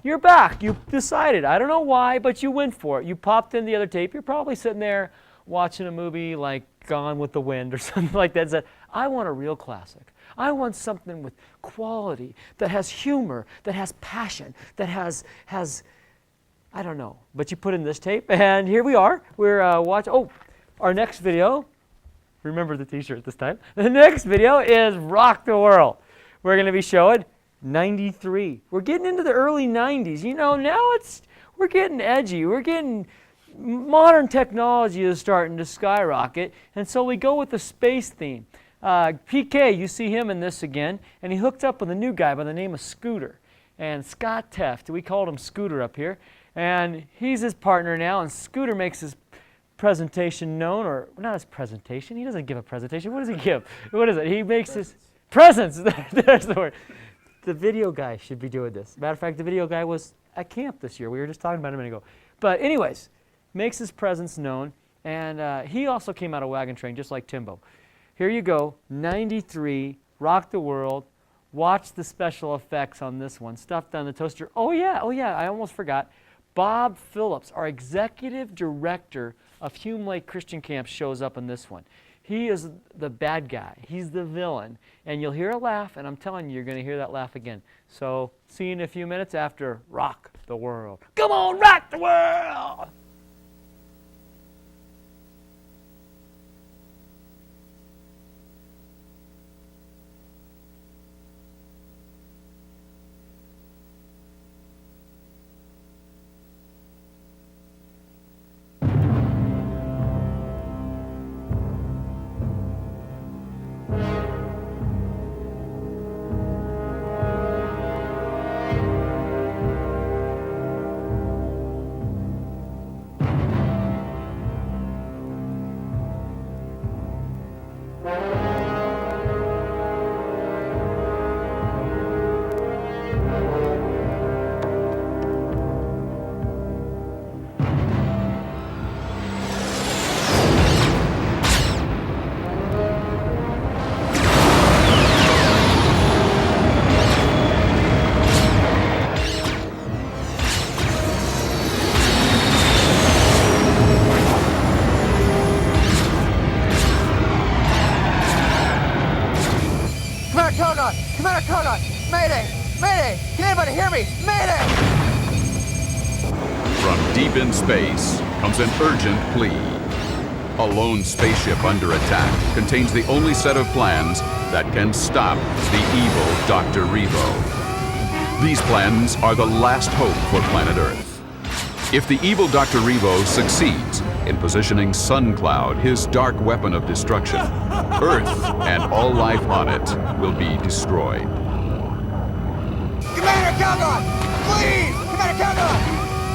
you're back. You decided. I don't know why, but you went for it. You popped in the other tape. You're probably sitting there watching a movie like Gone with the Wind or something like that. Said, I want a real classic. I want something with quality, that has humor, that has passion, that has I don't know. But you put in this tape, and here we are. We're watching. Oh, our next video. Remember the T-shirt this time. The next video is Rock the World. We're going to be showing 93. We're getting into the early 90s. You know, now we're getting edgy. We're getting modern technology is starting to skyrocket, and so we go with the space theme. PK, you see him in this again, and he hooked up with a new guy by the name of Scooter. And Scott Teft, we called him Scooter up here, and he's his partner now, and Scooter makes his presentation known, or not his presentation, he doesn't give a presentation. What does he give? What is it? He makes his presence. There's the word. The video guy should be doing this. Matter of fact, the video guy was at camp this year. We were just talking about him a minute ago. But anyways, makes his presence known, and he also came out of Wagon Train just like Timbo. Here you go, 93, Rock the World. Watch the special effects on this one. Stuff down the toaster. Oh yeah, I almost forgot. Bob Phillips, our executive director of Hume Lake Christian Camp, shows up in this one. He is the bad guy. He's the villain. And you'll hear a laugh, and I'm telling you, you're going to hear that laugh again. So see you in a few minutes after Rock the World. Come on, rock the world! Mayday! Mayday! Can anybody hear me? Mayday! From deep in space comes an urgent plea. A lone spaceship under attack contains the only set of plans that can stop the evil Dr. Revo. These plans are the last hope for planet Earth. If the evil Dr. Revo succeeds in positioning SunCloud, his dark weapon of destruction, Earth and all life on it will be destroyed. Commander Calgon! Please! Commander Calgon!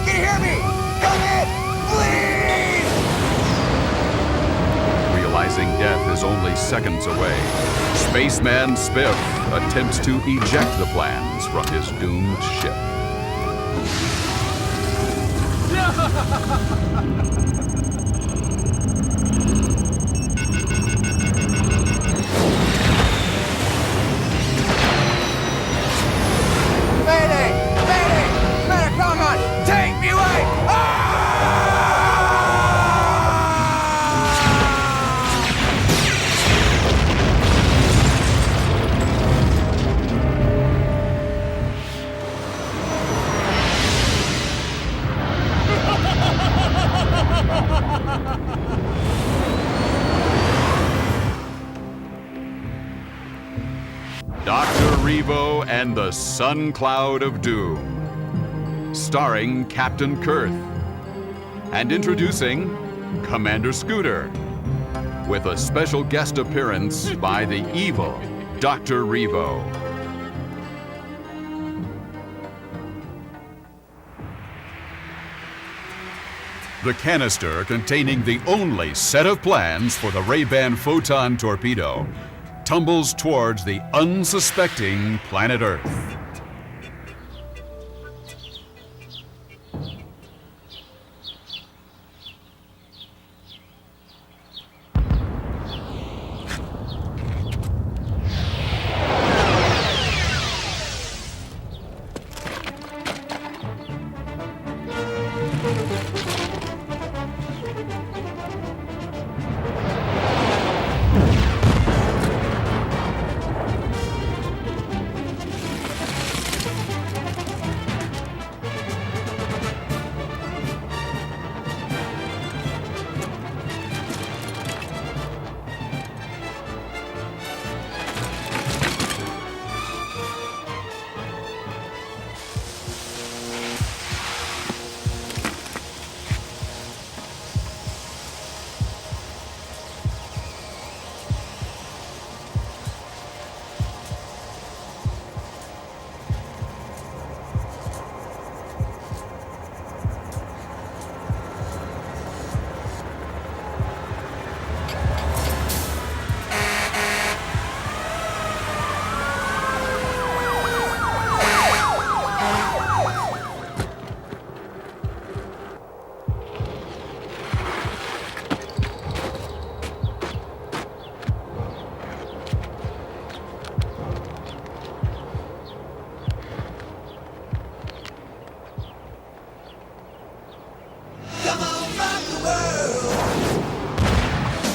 Can you hear me? Come in! Please! Realizing death is only seconds away, Spaceman Spiff attempts to eject the plans from his doomed ship. Mayday! Mayday! Commander Calgon! Take me away! Ah! Dr. Revo and the Sun Cloud of Doom, starring Captain Kurth, and introducing Commander Scooter, with a special guest appearance by the evil Dr. Revo. The canister containing the only set of plans for the Ray-Ban Photon torpedo tumbles towards the unsuspecting planet Earth.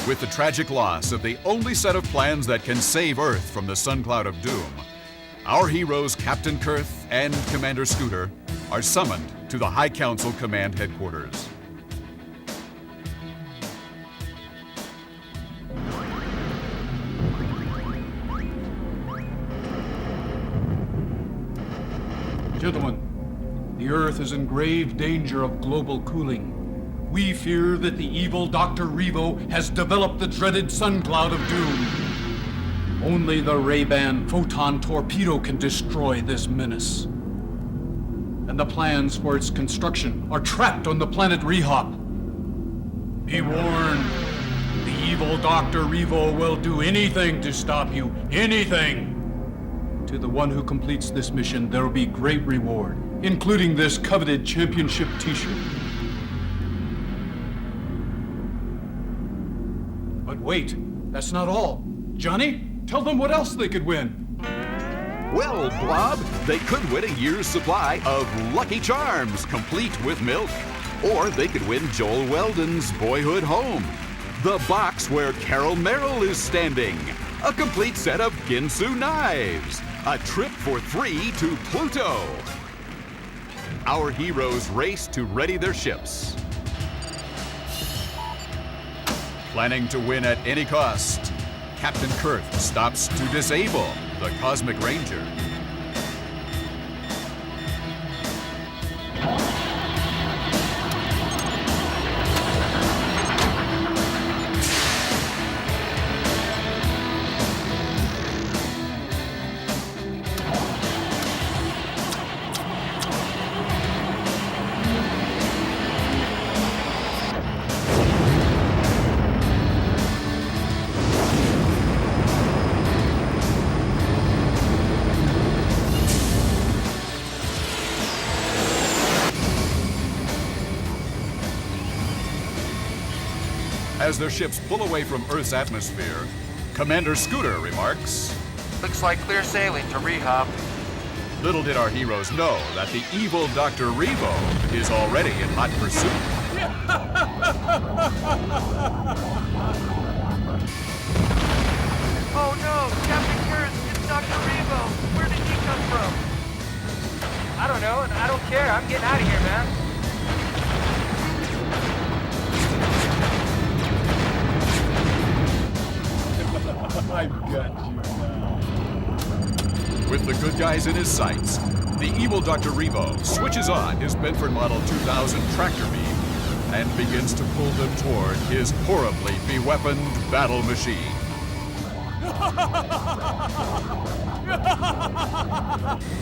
With the tragic loss of the only set of plans that can save Earth from the sun cloud of doom, our heroes Captain Kurth and Commander Scooter are summoned to the High Council Command Headquarters. Gentlemen, the Earth is in grave danger of global cooling. We fear that the evil Dr. Revo has developed the dreaded sun cloud of doom. Only the Ray-Ban photon torpedo can destroy this menace. And the plans for its construction are trapped on the planet Rehop. Be warned, the evil Dr. Revo will do anything to stop you, anything. To the one who completes this mission, there will be great reward, including this coveted championship t-shirt. But wait, that's not all. Johnny, tell them what else they could win. Well, Blob, they could win a year's supply of Lucky Charms, complete with milk. Or they could win Joel Weldon's boyhood home, the box where Carol Merrill is standing, a complete set of Ginsu knives, a trip for 3 to Pluto. Our heroes race to ready their ships. Planning to win at any cost, Captain Kurth stops to disable the Cosmic Ranger. As their ships pull away from Earth's atmosphere, Commander Scooter remarks, Looks like clear sailing to Rehop. little did our heroes know that the evil Dr. Revo is already in hot pursuit. Oh no, Captain Kurth, it's Dr. Revo. Where did he come from? I don't know, and I don't care. I'm getting out of here, man. I've got you now. With the good guys in his sights, the evil Dr. Revo switches on his Bedford Model 2000 tractor beam and begins to pull them toward his horribly beweaponed battle machine.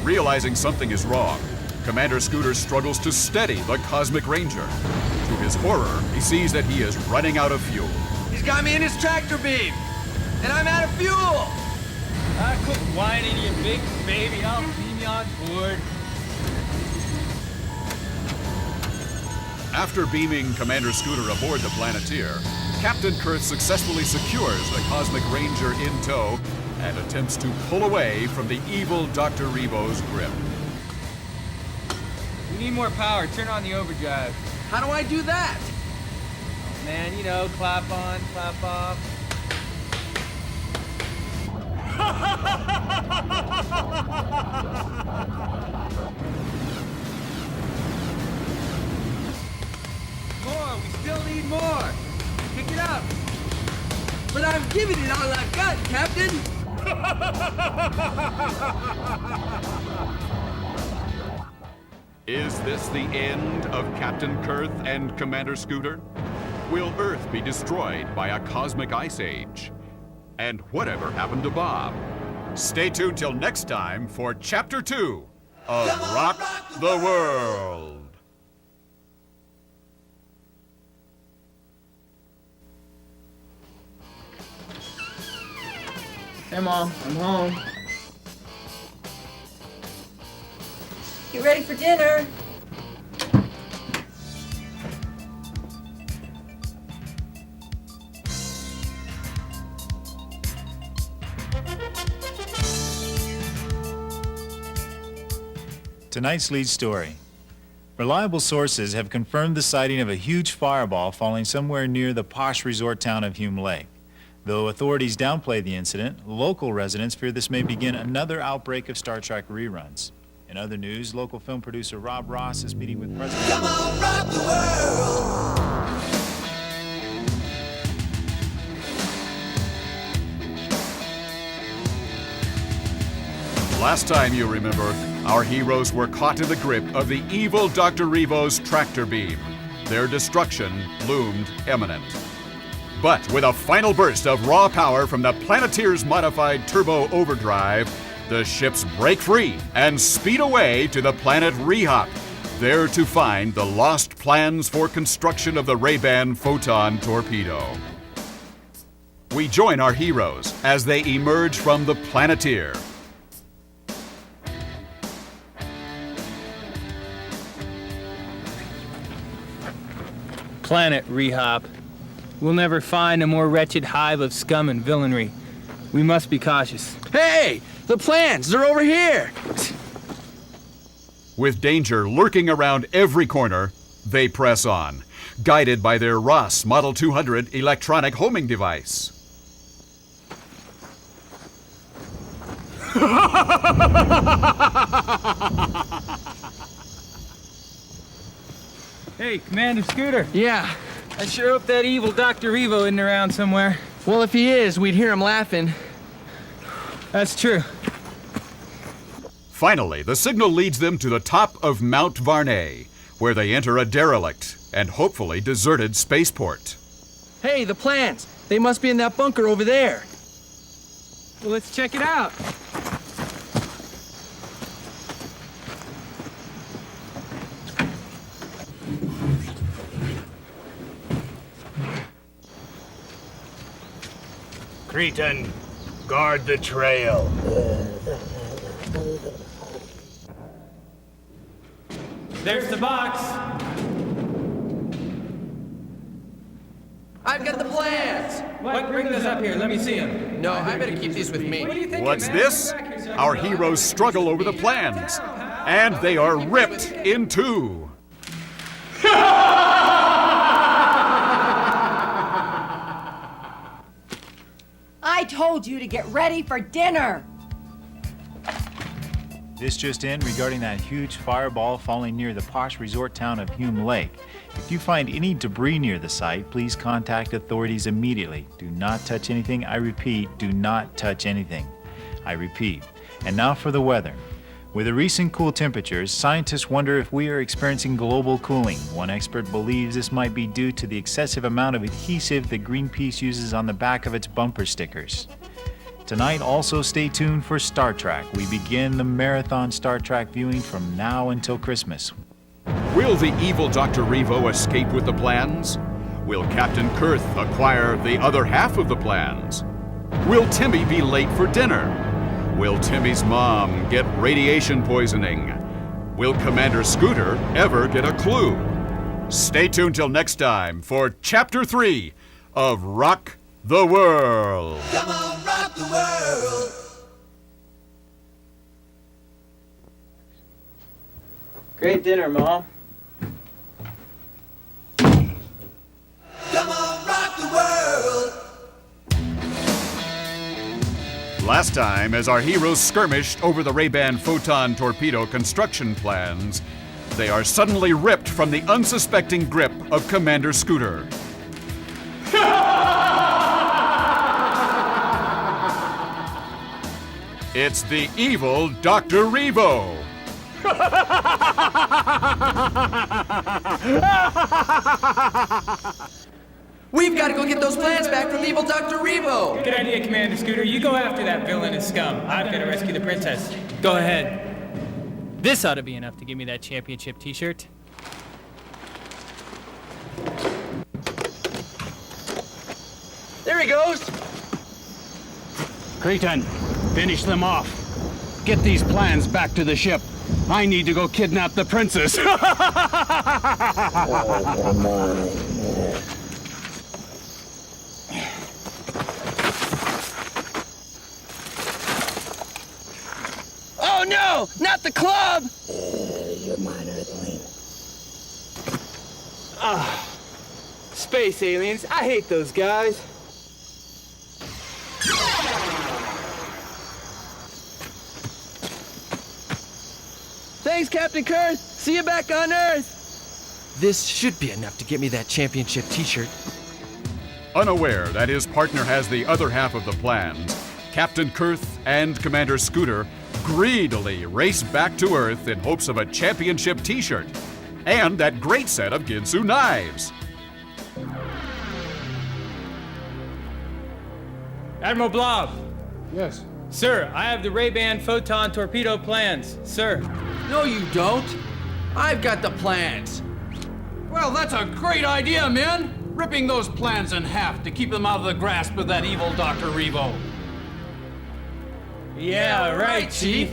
Realizing something is wrong, Commander Scooter struggles to steady the Cosmic Ranger. To his horror, he sees that he is running out of fuel. He's got me in his tractor beam, and I'm out of fuel. Quit whining, you big baby. I'll beam you on board. After beaming Commander Scooter aboard the Planeteer, Captain Kurth successfully secures the Cosmic Ranger in tow and attempts to pull away from the evil Dr. Revo's grip. We need more power. Turn on the overdrive. How do I do that? Man, you know, clap on, clap off. More, we still need more. Pick it up. But I'm giving it all I've got, Captain. Is this the end of Captain Kurth and Commander Scooter? Will Earth be destroyed by a cosmic ice age? And whatever happened to Bob? Stay tuned till next time for Chapter 2 of Rock the World. Hey, Mom, I'm home. Get ready for dinner. Tonight's lead story. Reliable sources have confirmed the sighting of a huge fireball falling somewhere near the posh resort town of Hume Lake. Though authorities downplay the incident, local residents fear this may begin another outbreak of Star Trek reruns. In other news, local film producer Rob Ross is meeting with President... Come on, rock the world! Last time, you remember, our heroes were caught in the grip of the evil Dr. Revo's tractor beam. Their destruction loomed imminent. But with a final burst of raw power from the Planeteer's modified turbo overdrive, the ships break free and speed away to the planet Rehop, there to find the lost plans for construction of the Ray-Ban photon torpedo. We join our heroes as they emerge from the Planeteer. Planet Rehop. We'll never find a more wretched hive of scum and villainy. We must be cautious. Hey! The plans! They're over here! With danger lurking around every corner, they press on, guided by their Ross Model 200 electronic homing device. Hey, Commander Scooter. Yeah. I sure hope that evil Dr. Revo isn't around somewhere. Well, if he is, we'd hear him laughing. That's true. Finally, the signal leads them to the top of Mount Varney, where they enter a derelict and hopefully deserted spaceport. Hey, the plans! They must be in that bunker over there. Well, let's check it out. Cretan, guard the trail. There's the box. I've got the plans! What? Bring those up here. Let me see them. No, I better keep these with me. What do you think? What's this? Our heroes struggle over the plans, and they are ripped in two. I told you to get ready for dinner. This just in regarding that huge fireball falling near the posh resort town of Hume Lake. If you find any debris near the site, please contact authorities immediately. Do not touch anything. I repeat, do not touch anything. I repeat. And now for the weather. With the recent cool temperatures, scientists wonder if we are experiencing global cooling. One expert believes this might be due to the excessive amount of adhesive that Greenpeace uses on the back of its bumper stickers. Tonight, also stay tuned for Star Trek. We begin the marathon Star Trek viewing from now until Christmas. Will the evil Dr. Revo escape with the plans? Will Captain Kurth acquire the other half of the plans? Will Timmy be late for dinner? Will Timmy's mom get radiation poisoning? Will Commander Scooter ever get a clue? Stay tuned till next time for Chapter 3 of Rock the World. Come on, rock the world. Great dinner, Mom. Come on, rock the world. Last time, as our heroes skirmished over the Ray-Ban photon torpedo construction plans, they are suddenly ripped from the unsuspecting grip of Commander Scooter. It's the evil Dr. Revo. We've got to go get those plans back from evil Dr. Revo! Good idea, Commander Scooter. You go after that villainous scum. I've got to rescue the princess. Go ahead. This ought to be enough to give me that championship t-shirt. There he goes! Cretan, finish them off. Get these plans back to the ship. I need to go kidnap the princess. Oh no! Not the club! You're mine, Earthling. Space aliens, I hate those guys. Thanks, Captain Kurth. See you back on Earth. This should be enough to get me that championship t-shirt. Unaware that his partner has the other half of the plans, Captain Kurth and Commander Scooter greedily race back to Earth in hopes of a championship t-shirt and that great set of Ginsu knives. Admiral Blob. Yes. Sir, I have the Ray-Ban photon torpedo plans. Sir. No, you don't. I've got the plans. Well, that's a great idea, men. Ripping those plans in half to keep them out of the grasp of that evil Dr. Revo. Yeah, right, Chief.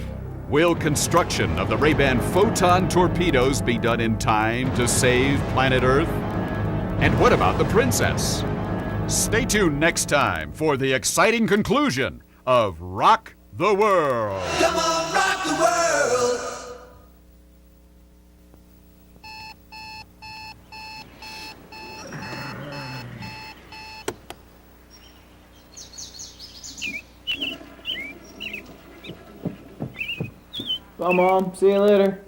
Will construction of the Ray-Ban photon torpedoes be done in time to save planet Earth? And what about the princess? Stay tuned next time for the exciting conclusion of Rock the World. Come on, rock the world. Bye, Mom. See you later.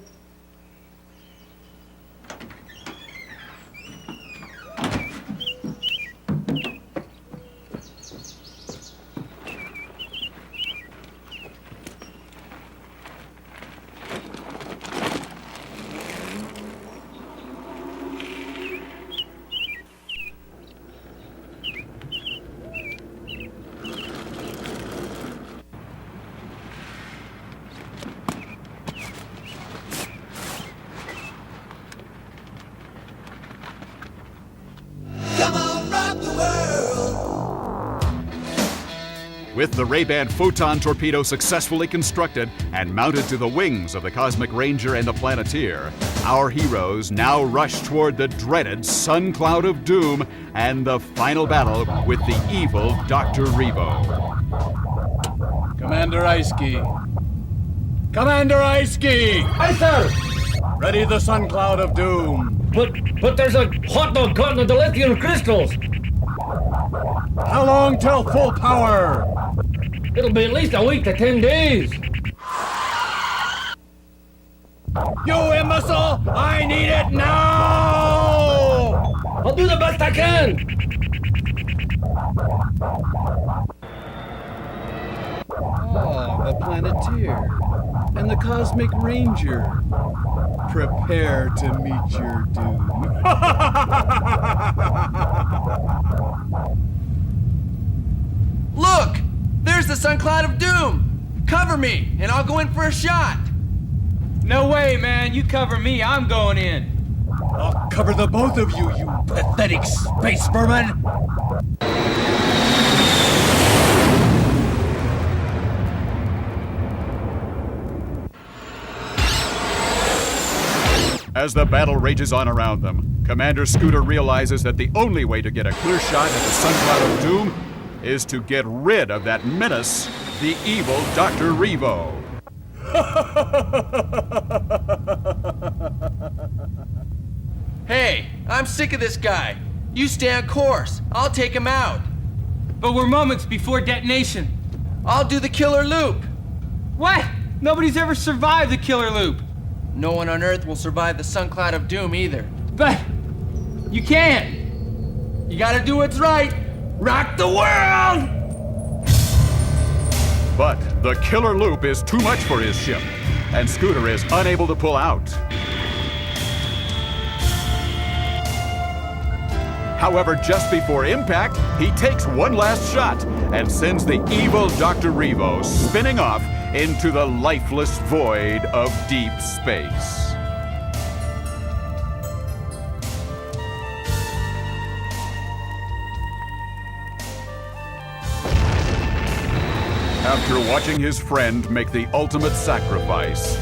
Come on, rock the world. With the Ray-Ban photon torpedo successfully constructed and mounted to the wings of the Cosmic Ranger and the Planeteer, our heroes now rush toward the dreaded Sun Cloud of Doom and the final battle with the evil Dr. Revo. Commander Ice-Key. Commander Ice-Key! Aye, sir. Ready the Sun Cloud of Doom. But there's a hot dog caught in the lithium crystals. How long till full power? It'll be at least a week to 10 days. You imbecile! I need it now! I'll do the best I can. Ah, the Planeteer and the Cosmic Ranger. Prepare to meet your doom. Look! There's the Sun Cloud of Doom! Cover me, and I'll go in for a shot! No way, man. You cover me. I'm going in. I'll cover the both of you, you pathetic space vermin! As the battle rages on around them, Commander Scooter realizes that the only way to get a clear shot at the Sun Cloud of Doom is to get rid of that menace, the evil Dr. Revo. Hey, I'm sick of this guy. You stay on course. I'll take him out. But we're moments before detonation. I'll do the killer loop. What? Nobody's ever survived the killer loop. No one on Earth will survive the Sun Cloud of Doom either. But you can't. You gotta do what's right. Rock the world! But the killer loop is too much for his ship, and Scooter is unable to pull out. However, just before impact, he takes one last shot and sends the evil Dr. Revo spinning off into the lifeless void of deep space. After watching his friend make the ultimate sacrifice,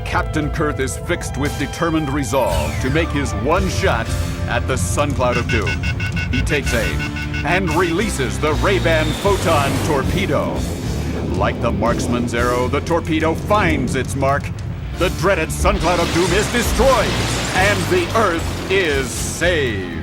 Captain Kurth is fixed with determined resolve to make his one shot at the Sun Cloud of Doom. He takes aim and releases the Ray-Ban photon torpedo. Like the marksman's arrow, the torpedo finds its mark. The dreaded Sun Cloud of Doom is destroyed, and the Earth is saved.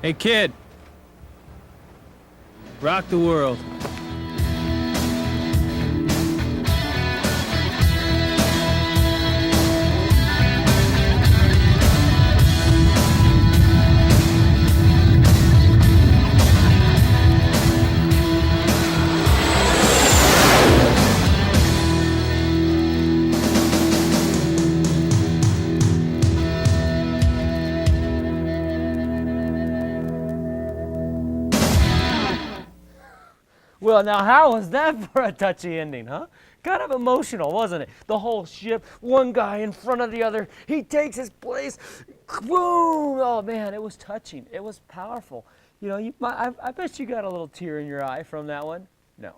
Hey, kid. Rock the world. Well, now how was that for a touchy ending, huh? Kind of emotional, wasn't it? The whole ship, one guy in front of the other, he takes his place, boom! Oh man, it was touching. It was powerful. You know, I bet you got a little tear in your eye from that one. No.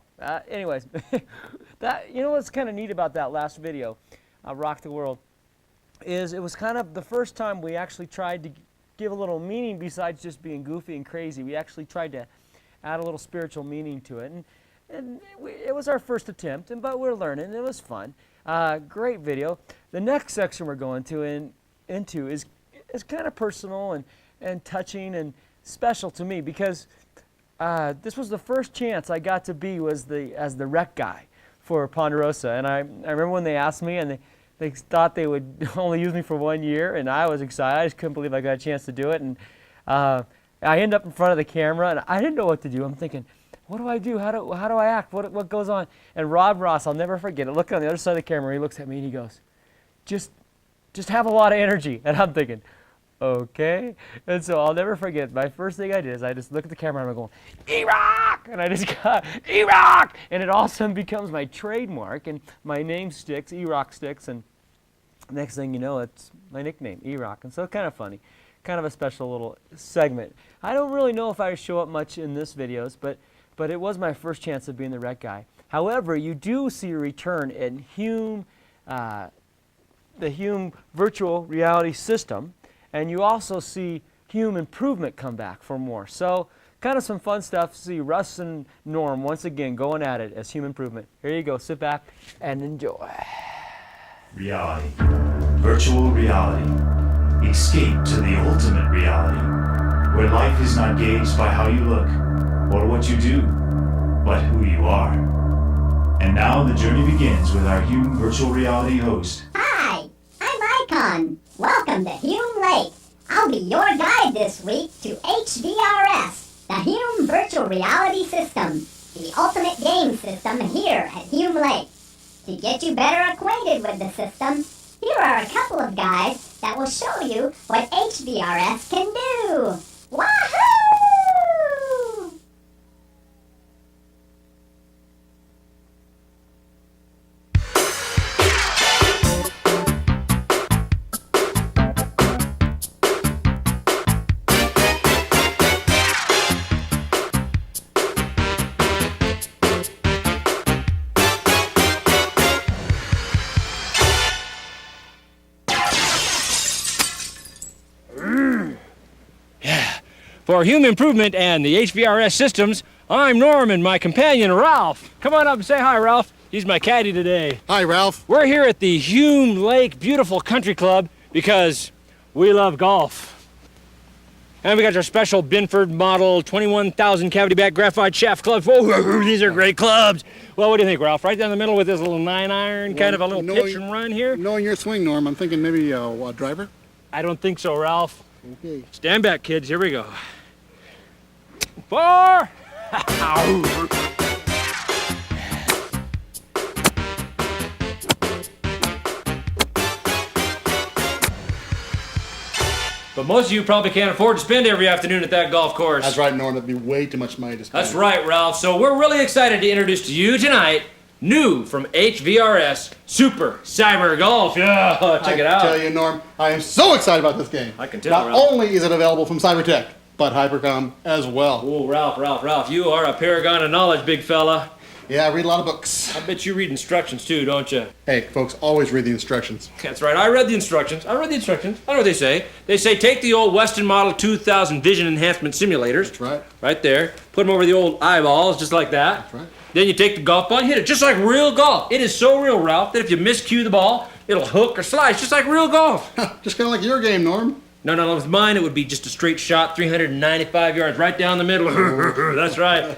Anyways, you know what's kind of neat about that last video, Rock the World, is it was kind of the first time we actually tried to give a little meaning besides just being goofy and crazy. We actually tried to add a little spiritual meaning to it. And it was our first attempt, but we're learning. It was fun. Great video. The next section we're going into is kind of personal and touching and special to me because this was the first chance I got to be as the rec guy for Ponderosa. And I remember when they asked me and they thought they would only use me for 1 year, and I was excited. I just couldn't believe I got a chance to do it. And I end up in front of the camera, and I didn't know what to do. I'm thinking, what do I do? How do I act? What goes on? And Rob Ross, I'll never forget it, looking on the other side of the camera, he looks at me and he goes, just have a lot of energy. And I'm thinking, okay. And so I'll never forget, my first thing I did is I just look at the camera and I'm going, E-Rock! And I just got, E-Rock! And it all of a sudden becomes my trademark, and my name sticks, E-Rock sticks, and next thing you know, it's my nickname, E-Rock. And so kind of funny. Kind of a special little segment. I don't really know if I show up much in this videos, but it was my first chance of being the rec guy. However, you do see a return in Hume, the Hume virtual reality system, and you also see Hume Improvement come back for more. So kind of some fun stuff. See Russ and Norm once again going at it as Hume Improvement. Here you go. Sit back and enjoy. Reality. Virtual reality. Escape to the ultimate reality, where life is not gauged by how you look or what you do, but who you are. And now the journey begins with our Hume virtual reality host. Hi, I'm Icon. Welcome to Hume Lake. I'll be your guide this week to HVRS, the Hume virtual reality system, the ultimate game system here at Hume Lake. To get you better acquainted with the system, here are a couple of guys that will show you what HVRS can do. Wahoo! For Hume Improvement and the HVRS systems, I'm Norm and my companion Ralph. Come on up and say hi, Ralph. He's my caddy today. Hi, Ralph. We're here at the Hume Lake Beautiful Country Club because we love golf. And we got our special Binford model 21,000 cavity back graphite shaft clubs. Whoa, these are great clubs. Well, what do you think, Ralph? Right down the middle with this little 9-iron, kind of a little pitch and run here? Knowing your swing, Norm, I'm thinking maybe a driver? I don't think so, Ralph. Okay. Stand back, kids. Here we go. 4. But most of you probably can't afford to spend every afternoon at that golf course. That's right, Norm. That'd be way too much money to spend. That's right, Ralph. So we're really excited to introduce to you tonight New from HVRS, Super Cyber Golf. Yeah, check it out. I tell you, Norm, I am so excited about this game. I can tell, Not Ralph. only is it available from Cybertech, but Hypercom as well. Oh, Ralph, you are a paragon of knowledge, big fella. Yeah, I read a lot of books. I bet you read instructions too, don't you? Hey, folks, always read the instructions. That's right, I read the instructions. I know what they say. They say take the old Weston Model 2000 vision enhancement simulators. That's right. Right there. Put them over the old eyeballs, just like that. That's right. Then you take the golf ball and hit it, just like real golf. It is so real, Ralph, that if you miscue the ball, it'll hook or slice, just like real golf. Just kind of like your game, Norm. No, with mine it would be just a straight shot, 395 yards, right down the middle. That's right.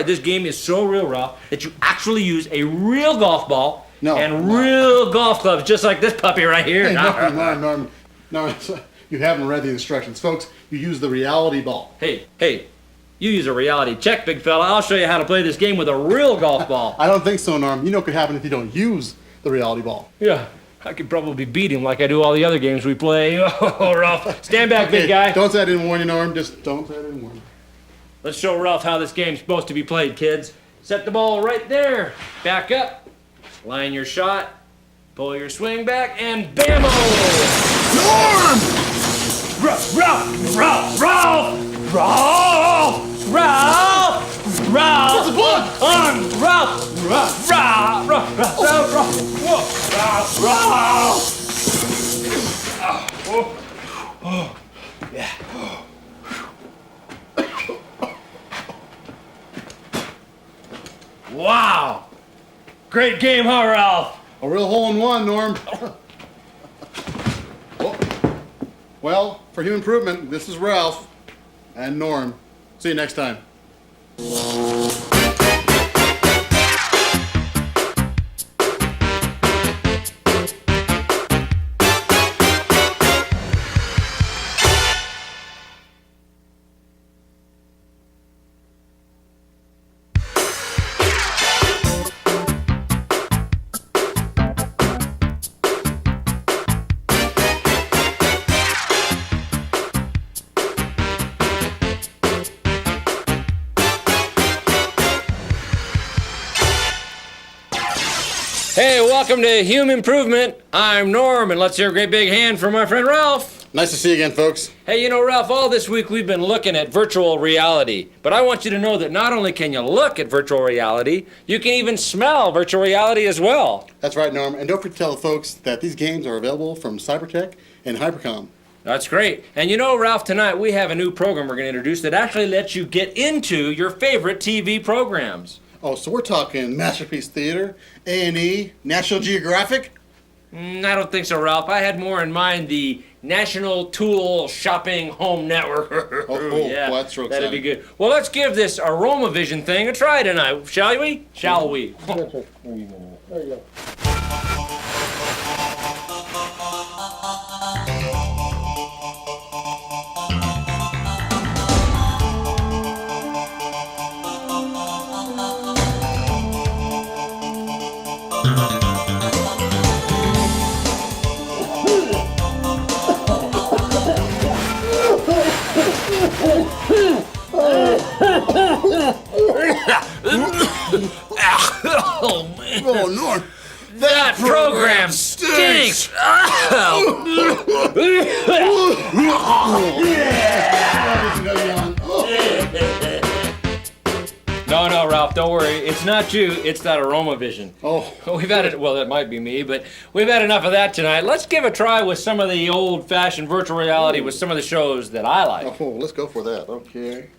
This game is so real, Ralph, that you actually use a real golf ball real golf clubs, just like this puppy right here. Hey, Norm, you haven't read the instructions. Folks, you use the reality ball. Hey, you use a reality check, big fella. I'll show you how to play this game with a real golf ball. I don't think so, Norm. You know what could happen if you don't use the reality ball. Yeah. I could probably beat him like I do all the other games we play. Oh, Ralph, stand back, big guy. Don't say I didn't warn you, Norm. Just don't say I didn't warn you. Let's show Ralph how this game's supposed to be played, kids. Set the ball right there. Back up. Line your shot. Pull your swing back, and bam-o! Norm! Ralph! What's the blood? Ralph! Yeah. Wow! Great game, huh, Ralph? A real hole-in-one, Norm. Well, for Hume Improvement, this is Ralph and Norm. See you next time. Hey, welcome to Hume Improvement. I'm Norm, and let's hear a great big hand from my friend Ralph. Nice to see you again, folks. Hey, you know, Ralph, all this week we've been looking at virtual reality. But I want you to know that not only can you look at virtual reality, you can even smell virtual reality as well. That's right, Norm. And don't forget to tell the folks that these games are available from Cybertech and Hypercom. That's great. And you know, Ralph, tonight we have a new program we're going to introduce that actually lets you get into your favorite TV programs. Oh, so we're talking Masterpiece Theater, A&E, National Geographic? I don't think so, Ralph. I had more in mind the National Tool Shopping Home Network. Yeah, well, that's real that'd be exciting. good. Well, let's give this AromaVision thing a try tonight, shall we? Shall we? There you go. Oh, Norm. That program stinks! No, Ralph, don't worry. It's not you, it's that AromaVision. Oh. We've had it, well, that might be me, but we've had enough of that tonight. Let's give a try with some of the old-fashioned virtual reality with some of the shows that I like. Oh, let's go for that. Okay.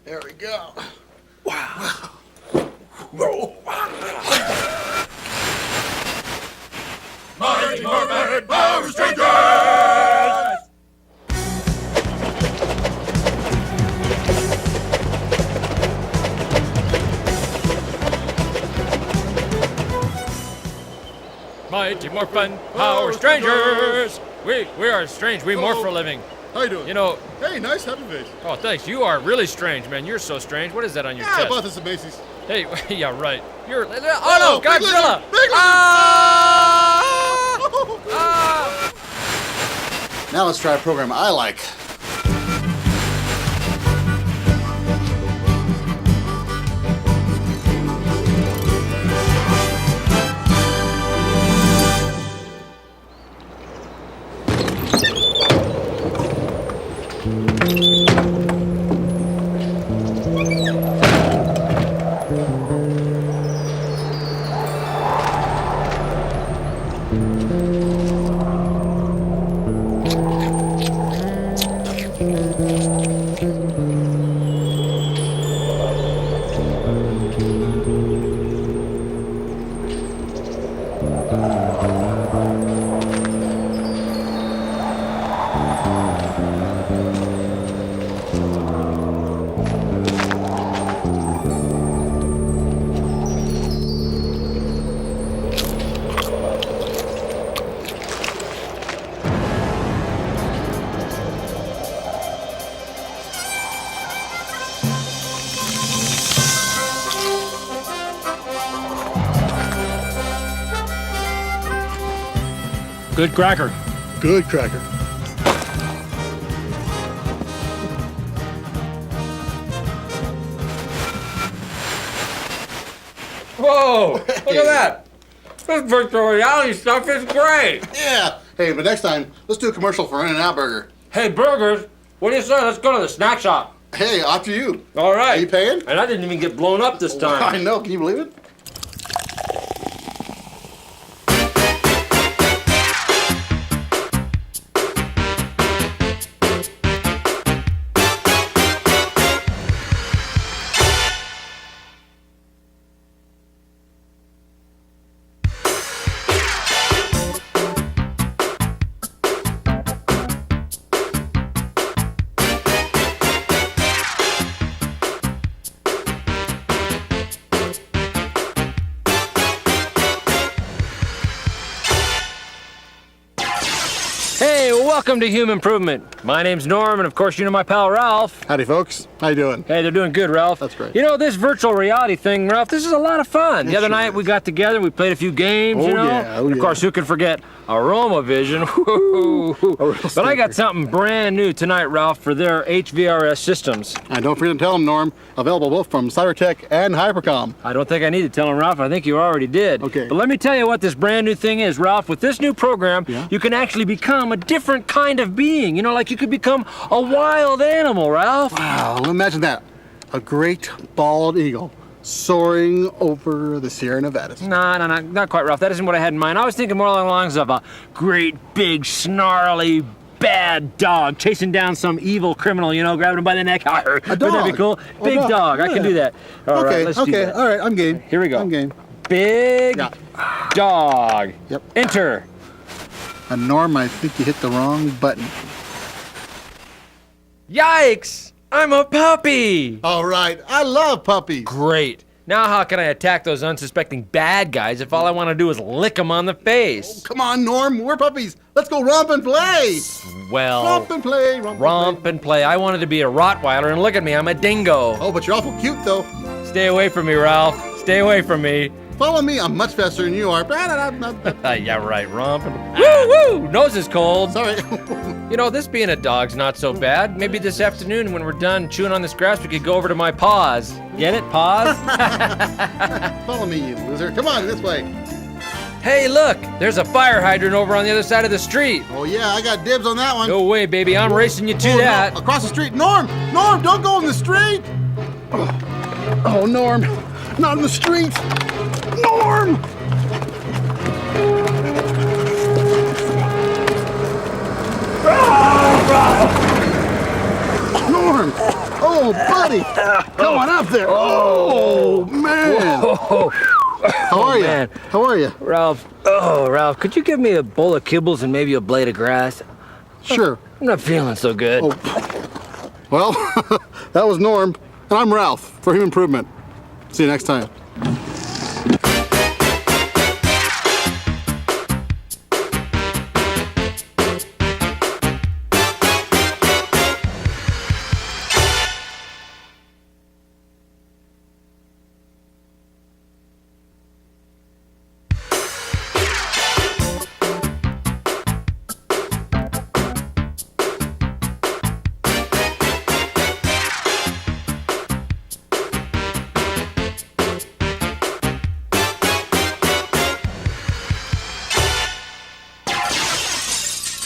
There we go. Wow. Mighty Morphin Power Strangers! Mighty Morphin Power Strangers! We are strange. We morph for a living. How you doing? You know... Hey, nice happy face. Oh, thanks. You are really strange, man. You're so strange. What is that on your I chest? bought this at Macy's. Hey, yeah, right. You're... Oh, no! Big Godzilla! Lizard! Big Lizard! Now let's try a program I like. Good cracker. Good cracker. Whoa! Look at that! This virtual reality stuff is great! Yeah. Hey, but next time, let's do a commercial for In-N-Out Burger. Hey, burgers! What do you say? Let's go to the snack shop. Hey, after you. All right. Are you paying? And I didn't even get blown up this time. I know. Can you believe it? Hey, welcome to Hume Improvement. My name's Norm, and of course you know my pal Ralph. Howdy, folks. How you doing? Hey, they're doing good, Ralph. That's great. You know, this virtual reality thing, Ralph, this is a lot of fun. The other night we got together, we played a few games, you know? Yeah, and of course, who can forget Aromavision? But I got something brand new tonight, Ralph, for their HVRS systems. And don't forget to tell them, Norm, available both from Cybertech and Hypercom. I don't think I need to tell them, Ralph. I think you already did. Okay. But let me tell you what this brand new thing is, Ralph. With this new program, you can actually become a different kind of being. You know, like you could become a wild animal, Ralph. Wow, imagine that. A great bald eagle soaring over the Sierra Nevadas. No, not quite, Ralph. That isn't what I had in mind. I was thinking more along the lines of a great, big, snarly, bad dog chasing down some evil criminal, you know, grabbing him by the neck. Wouldn't that be cool? Big dog. I can do that. All right, let's do that. All right, I'm game. Here we go. I'm game. Big dog. Yep. Enter. And Norm, I think you hit the wrong button. Yikes! I'm a puppy! All right, I love puppies. Great. Now how can I attack those unsuspecting bad guys if all I want to do is lick them on the face? Come on, Norm, we're puppies. Let's go romp and play. Well, Romp and play, romp and play. I wanted to be a Rottweiler, and look at me, I'm a dingo. Oh, but you're awful cute, though. Stay away from me, Ralph. Stay away from me. Follow me, I'm much faster than you are. Yeah, right, romp and... Woo, woo! Nose is cold. Sorry. You know, this being a dog's not so bad. Maybe this afternoon when we're done chewing on this grass, we could go over to my paws. Get it? Paws? Follow me, you loser. Come on, this way. Hey, look! There's a fire hydrant over on the other side of the street. Oh, yeah, I got dibs on that one. No way, baby. I'm racing you to that. No, across the street. Norm! Norm, don't go in the street! Oh, Norm. Not in the street. Norm! Norm! Oh, buddy! Come on up there! Oh, man! How are you? Man. How are you? Ralph. Oh, Ralph, could you give me a bowl of kibbles and maybe a blade of grass? Sure. I'm not feeling so good. Oh. Well, that was Norm, and I'm Ralph for Hume Improvement. See you next time.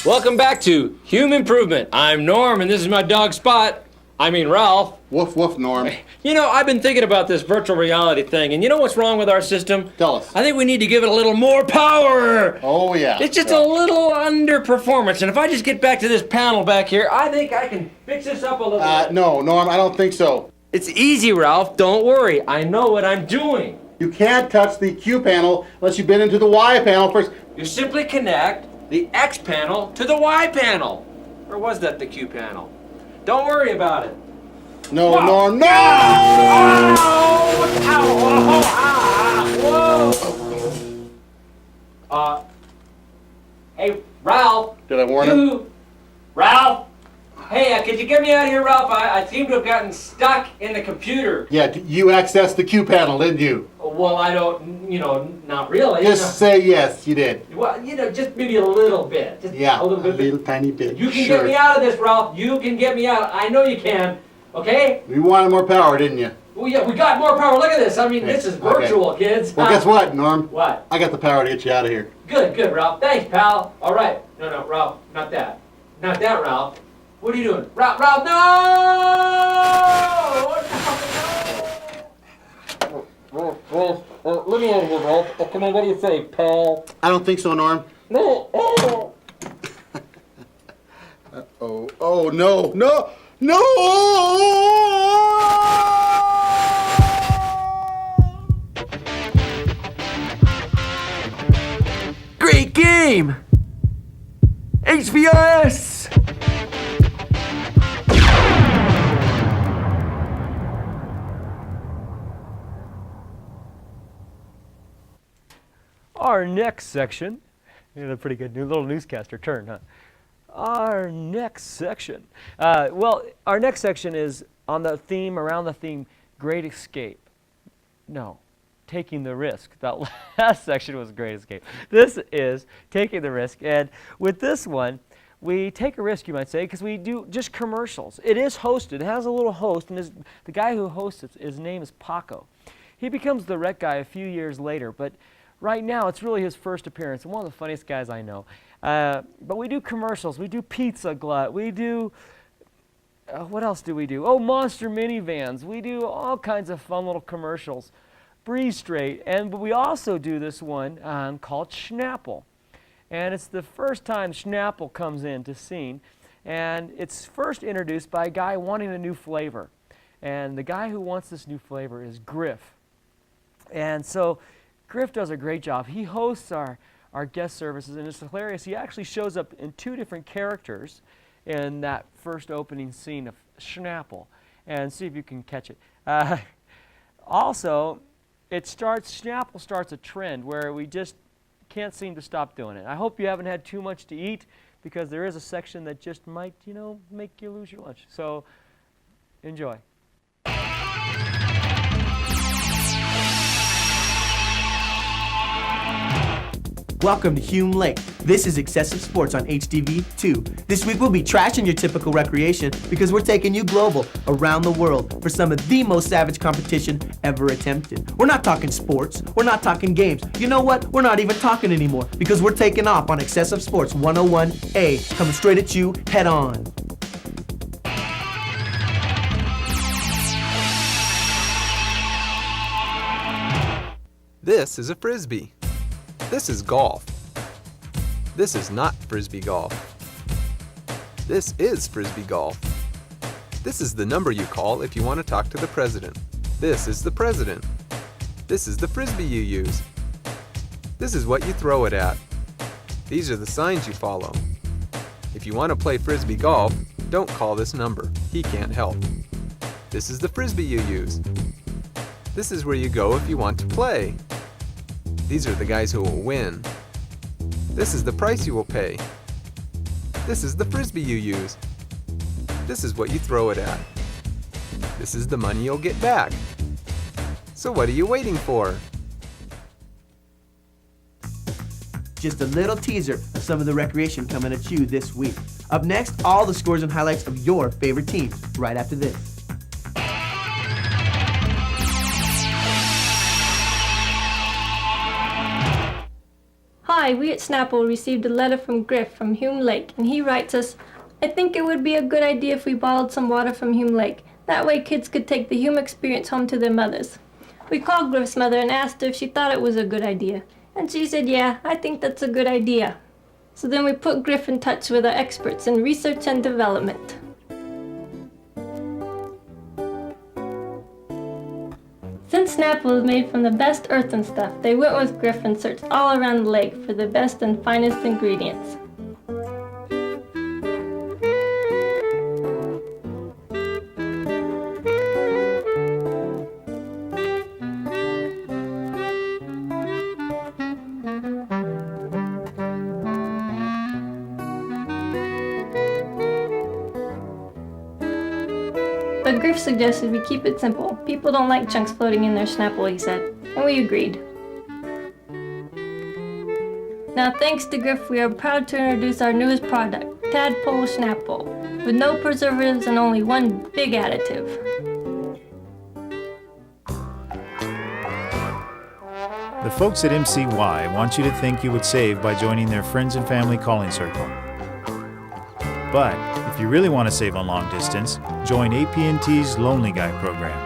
Welcome back to Hume Improvement. I'm Norm, and this is my dog Spot. I mean Ralph. Woof, woof, Norm. You know, I've been thinking about this virtual reality thing, and you know what's wrong with our system? Tell us. I think we need to give it a little more power. Oh, yeah. It's just a little underperformance, and if I just get back to this panel back here, I think I can fix this up a little bit. No, Norm, I don't think so. It's easy, Ralph. Don't worry. I know what I'm doing. You can't touch the Q panel unless you've been into the Y panel first. You simply connect the X panel to the Y panel. Or was that the Q panel? Don't worry about it. No, Whoa. Norm, no! Whoa! Hey, Ralph. Did I warn him? Ralph. Hey, could you get me out of here, Ralph? I seem to have gotten stuck in the computer. Yeah, you accessed the Q panel, didn't you? Well, I don't, not really. Just say yes, you did. Well, just maybe a little bit. Just Yeah, a little tiny bit. You can sure. get me out of this, Ralph. You can get me out. I know you can. Okay? You wanted more power, didn't you? Well, yeah, we got more power. Look at this. I mean, this is virtual, kids. Well, guess what, Norm? What? I got the power to get you out of here. Good, Ralph. Thanks, pal. All right. No, Ralph. Not that. Not that, Ralph. What are you doing? Ralph, no! Let me out of here, Ralph. Come on, what do you say, pal? I don't think so, Norm. No. Oh, no, no, no! Great game! HVRS! Our next section, a pretty good new little newscaster turn, huh? Our next section. Our next section is on the theme, around the theme, Great Escape. No, Taking the Risk. That last section was Great Escape. This is Taking the Risk, and with this one, we take a risk, you might say, because we do just commercials. It is hosted. It has a little host, and the guy who hosts it, his name is Paco. He becomes the rec guy a few years later, but right now, it's really his first appearance, and one of the funniest guys I know. But we do commercials, we do Pizza Glut, we do, what else do we do? Oh, Monster minivans, we do all kinds of fun little commercials. Breeze Straight, but we also do this one called Schnapple. And it's the first time Schnapple comes into scene, and it's first introduced by a guy wanting a new flavor. And the guy who wants this new flavor is Griff. And so Griff does a great job. He hosts our guest services, and it's hilarious. He actually shows up in two different characters in that first opening scene of Schnapple. And see if you can catch it. Also, Schnapple starts a trend where we just can't seem to stop doing it. I hope you haven't had too much to eat, because there is a section that just might, make you lose your lunch. So, enjoy. Welcome to Hume Lake. This is Excessive Sports on HTV2. This week we'll be trashing your typical recreation because we're taking you global, around the world, for some of the most savage competition ever attempted. We're not talking sports, we're not talking games. You know what? We're not even talking anymore because we're taking off on Excessive Sports 101A, coming straight at you head on. This is a frisbee. This is golf. This is not frisbee golf. This is frisbee golf. This is the number you call if you want to talk to the president. This is the president. This is the frisbee you use. This is what you throw it at. These are the signs you follow. If you want to play frisbee golf, don't call this number. He can't help. This is the frisbee you use. This is where you go if you want to play. These are the guys who will win. This is the price you will pay. This is the frisbee you use. This is what you throw it at. This is the money you'll get back. So what are you waiting for? Just a little teaser of some of the recreation coming at you this week. Up next, all the scores and highlights of your favorite teams, right after this. Hi, we at Schnapple received a letter from Griff from Hume Lake, and he writes us, I think it would be a good idea if we bottled some water from Hume Lake. That way kids could take the Hume experience home to their mothers. We called Griff's mother and asked her if she thought it was a good idea. And she said, yeah, I think that's a good idea. So then we put Griff in touch with our experts in research and development. Since Schnapple is made from the best earthen stuff. They went with Griff and searched all around the lake for the best and finest ingredients. But Griff suggested we keep it simple. People don't like chunks floating in their Schnapple, he said, and we agreed. Now, thanks to Griff, we are proud to introduce our newest product, Tadpole Schnapple, with no preservatives and only one big additive. The folks at MCY want you to think you would save by joining their friends and family calling circle. But if you really want to save on long distance, join AT&T's Lonely Guy program.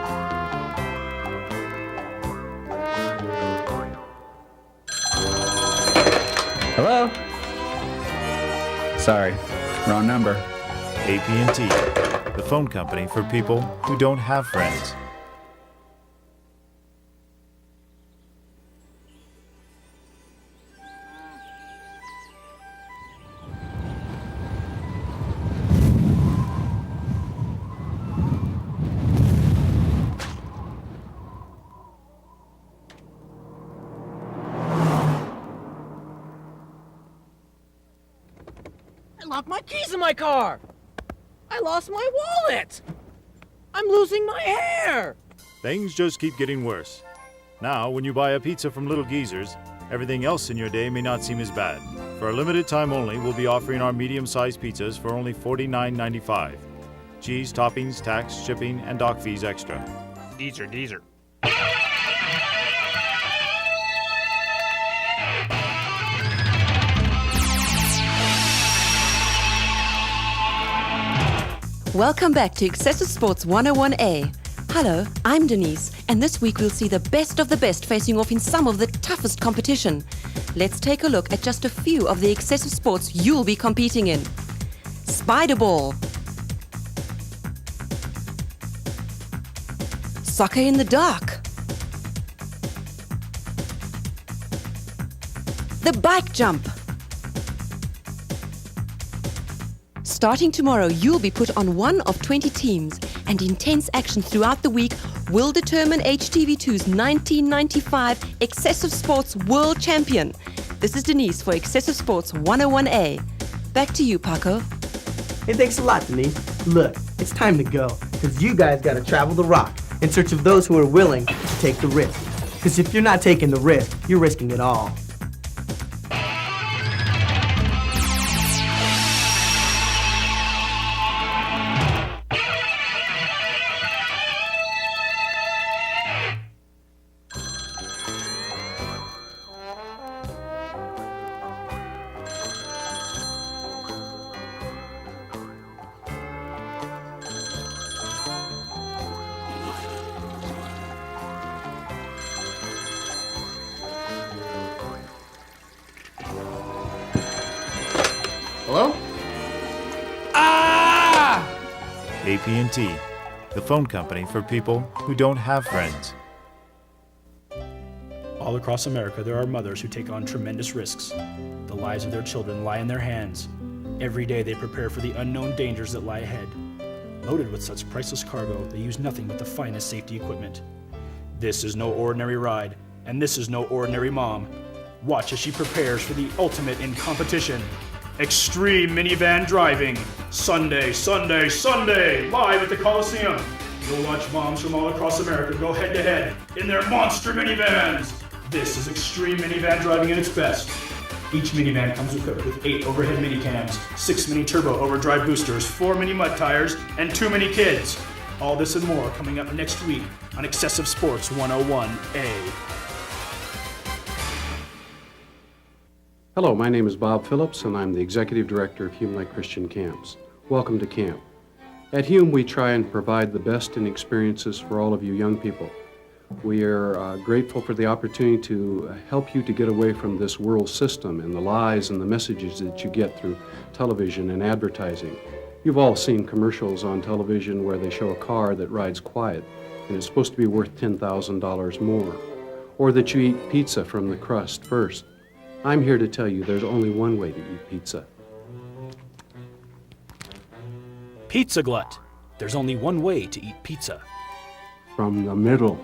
Hello? Sorry, wrong number. AT&T, the phone company for people who don't have friends. I locked my keys in my car. I lost my wallet. I'm losing my hair. Things just keep getting worse. Now, when you buy a pizza from Little Geezers, everything else in your day may not seem as bad. For a limited time only, we'll be offering our medium-sized pizzas for only $49.95. Cheese, toppings, tax, shipping, and dock fees extra. Deezer. Welcome back to Excessive Sports 101A. Hello, I'm Denise, and this week we'll see the best of the best facing off in some of the toughest competition. Let's take a look at just a few of the excessive sports you'll be competing in. Spider ball, soccer in the dark, the bike jump. Starting tomorrow, you'll be put on one of 20 teams, and intense action throughout the week will determine HTV2's 1995 Excessive Sports World Champion. This is Denise for Excessive Sports 101A. Back to you, Paco. Hey, thanks a lot, Denise. Look, it's time to go, because you guys gotta travel the rock in search of those who are willing to take the risk. Because if you're not taking the risk, you're risking it all. Hello? AT&T, the phone company for people who don't have friends. All across America, there are mothers who take on tremendous risks. The lives of their children lie in their hands. Every day they prepare for the unknown dangers that lie ahead. Loaded with such priceless cargo, they use nothing but the finest safety equipment. This is no ordinary ride, and this is no ordinary mom. Watch as she prepares for the ultimate in competition. Extreme minivan driving. Sunday, live at the Coliseum. You'll watch moms from all across America go head-to-head in their monster minivans. This is extreme minivan driving at its best. Each minivan comes equipped with 8 overhead minicams, 6 mini turbo overdrive boosters, 4 mini mud tires, and 2 mini kids. All this and more coming up next week on Excessive Sports 101A. Hello, my name is Bob Phillips, and I'm the Executive Director of Hume Lake Christian Camps. Welcome to camp. At Hume, we try and provide the best in experiences for all of you young people. We are grateful for the opportunity to help you to get away from this world system and the lies and the messages that you get through television and advertising. You've all seen commercials on television where they show a car that rides quiet and it's supposed to be worth $10,000 more, or that you eat pizza from the crust first. I'm here to tell you there's only one way to eat pizza. Pizza glut. There's only one way to eat pizza. From the middle.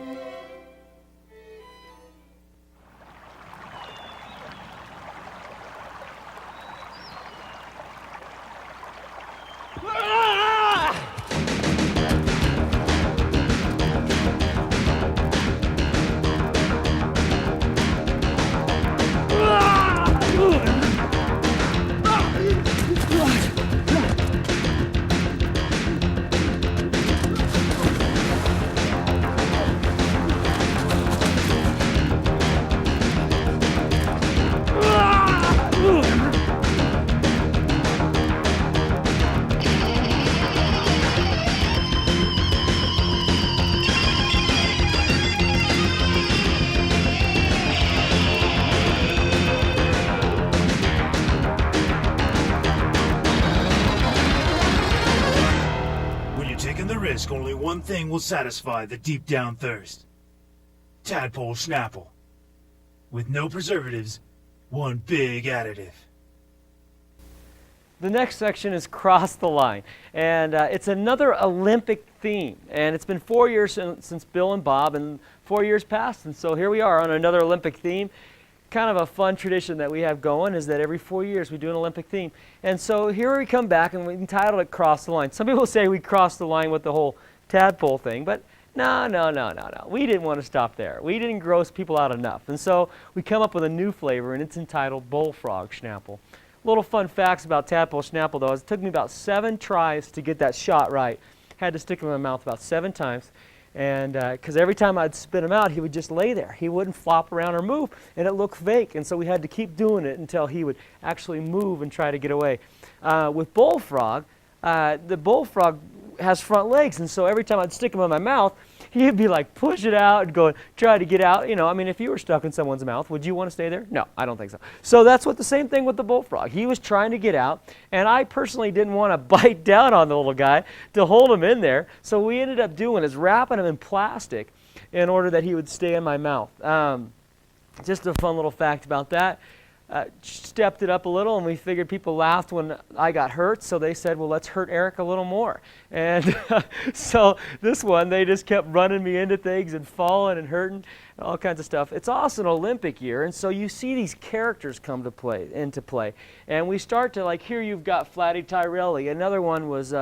Only one thing will satisfy the deep down thirst. Tadpole Schnapple. With no preservatives, one big additive. The next section is Cross the Line, and it's another Olympic theme, and it's been 4 years since Bill and Bob, and 4 years passed, and so here we are on another Olympic theme. Kind of a fun tradition that we have going is that every 4 years we do an Olympic theme. And so here we come back and we entitled it Cross the Line. Some people say we crossed the line with the whole tadpole thing, but no. We didn't want to stop there. We didn't gross people out enough. And so we come up with a new flavor, and it's entitled Bullfrog Schnapple. Little fun facts about Tadpole Schnapple, though, is it took me about 7 tries to get that shot right. Had to stick him in my mouth about 7 times. And because every time I'd spit him out, he would just lay there. He wouldn't flop around or move, and it looked fake. And so we had to keep doing it until he would actually move and try to get away. With Bullfrog, the bullfrog has front legs, and so every time I'd stick him in my mouth, he'd be like, push it out and go try to get out. You know, I mean, if you were stuck in someone's mouth, would you want to stay there? No, I don't think so. So that's what the same thing with the bullfrog. He was trying to get out, and I personally didn't want to bite down on the little guy to hold him in there. So we ended up doing is wrapping him in plastic in order that he would stay in my mouth. Just a fun little fact about that. Stepped it up a little, and we figured people laughed when I got hurt, so they said, well, let's hurt Eric a little more. And so this one, they just kept running me into things and falling and hurting and all kinds of stuff. It's also an Olympic year, and so you see these characters come to into play. And we start to, like, here you've got Vladdy Tyrelli. Another one was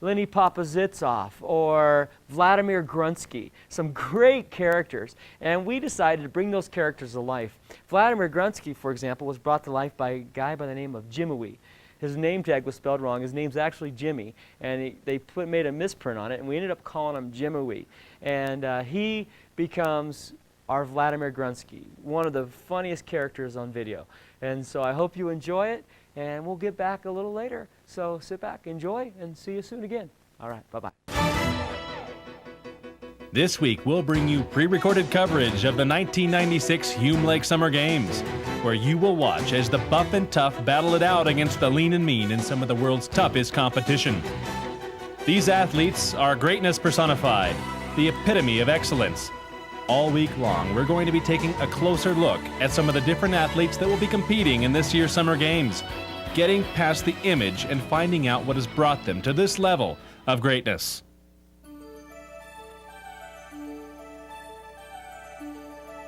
Lenny Papazitsov or Vladimir Gruntsky, some great characters, and we decided to bring those characters to life. Vladimir Gruntsky, for example, was brought to life by a guy by the name of Jimmy. His name tag was spelled wrong. His name's actually Jimmy, and they made a misprint on it, and we ended up calling him Jimmy. And he becomes our Vladimir Gruntsky, one of the funniest characters on video. And so I hope you enjoy it, and we'll get back a little later. So sit back, enjoy, and see you soon again. All right, bye-bye. This week, we'll bring you pre-recorded coverage of the 1996 Hume Lake Summer Games, where you will watch as the buff and tough battle it out against the lean and mean in some of the world's toughest competition. These athletes are greatness personified, the epitome of excellence. All week long, we're going to be taking a closer look at some of the different athletes that will be competing in this year's Summer Games, getting past the image and finding out what has brought them to this level of greatness.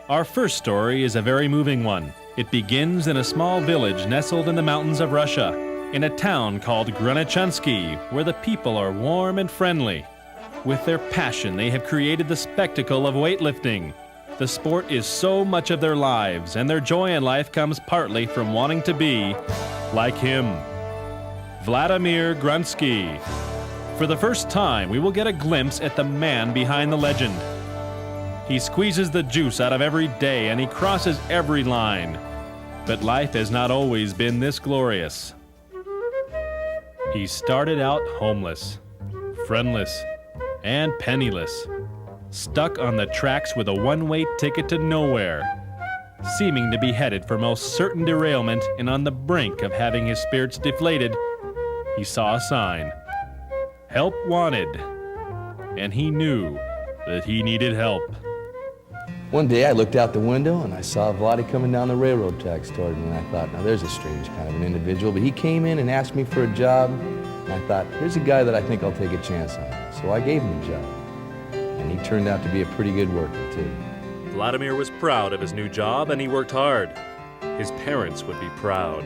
Our first story is a very moving one. It begins in a small village nestled in the mountains of Russia, in a town called Gruntsky, where the people are warm and friendly. With their passion, they have created the spectacle of weightlifting. The sport is so much of their lives, and their joy in life comes partly from wanting to be like him, Vladimir Gruntsky. For the first time, we will get a glimpse at the man behind the legend. He squeezes the juice out of every day, and he crosses every line. But life has not always been this glorious. He started out homeless, friendless, and penniless, stuck on the tracks with a one-way ticket to nowhere, seeming to be headed for most certain derailment, and on the brink of having his spirits deflated, he saw a sign, "Help Wanted," and he knew that he needed help. One day I looked out the window and I saw Vladi coming down the railroad tracks toward me, and I thought, now there's a strange kind of an individual, but he came in and asked me for a job, and I thought, here's a guy that I think I'll take a chance on. So I gave him a job, and he turned out to be a pretty good worker, too. Vladimir was proud of his new job, and he worked hard. His parents would be proud.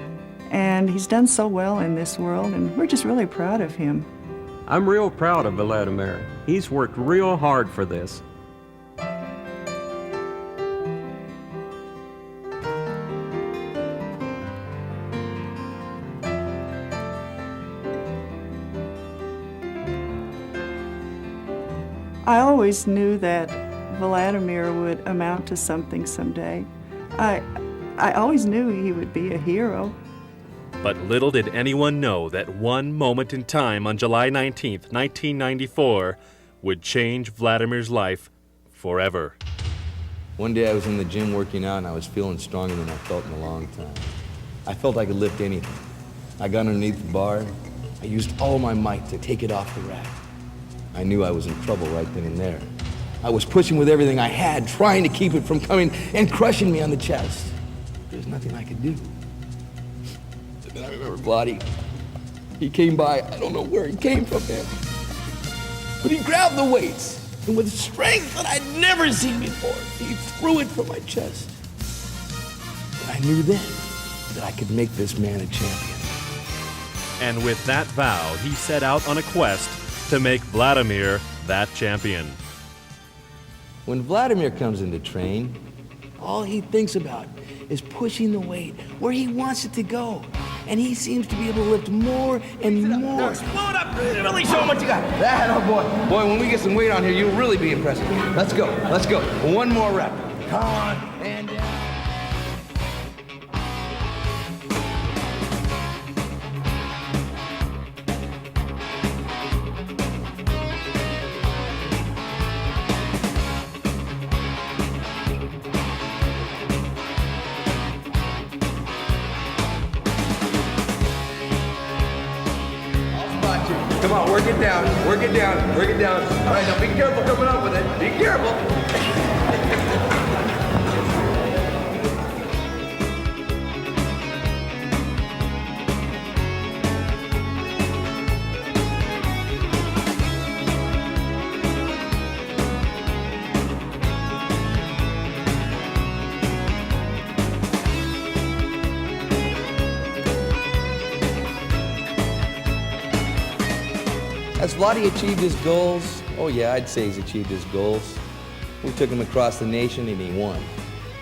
And he's done so well in this world, and we're just really proud of him. I'm real proud of Vladimir. He's worked real hard for this. I always knew that Vladimir would amount to something someday. I always knew he would be a hero. But little did anyone know that one moment in time on July 19th, 1994, would change Vladimir's life forever. One day I was in the gym working out and I was feeling stronger than I felt in a long time. I felt I could lift anything. I got underneath the bar. I used all my might to take it off the rack. I knew I was in trouble right then and there. I was pushing with everything I had, trying to keep it from coming and crushing me on the chest. There's nothing I could do. And then I remember Vladi. He came by. I don't know where he came from, man. But he grabbed the weights, and with strength that I'd never seen before, he threw it from my chest. And I knew then that I could make this man a champion. And with that vow, he set out on a quest to make Vladimir that champion. When Vladimir comes in to train, all he thinks about is pushing the weight where he wants it to go. And he seems to be able to lift more and more. Explode up, really show him what you got. That, oh boy. Boy, when we get some weight on here, you'll really be impressive. Let's go, let's go. One more rep. Come on, and down. Come on, work it down, work it down, work it down. All right, now be careful coming up with it. Be careful. Has Vladi achieved his goals? Oh yeah, I'd say he's achieved his goals. We took him across the nation and he won.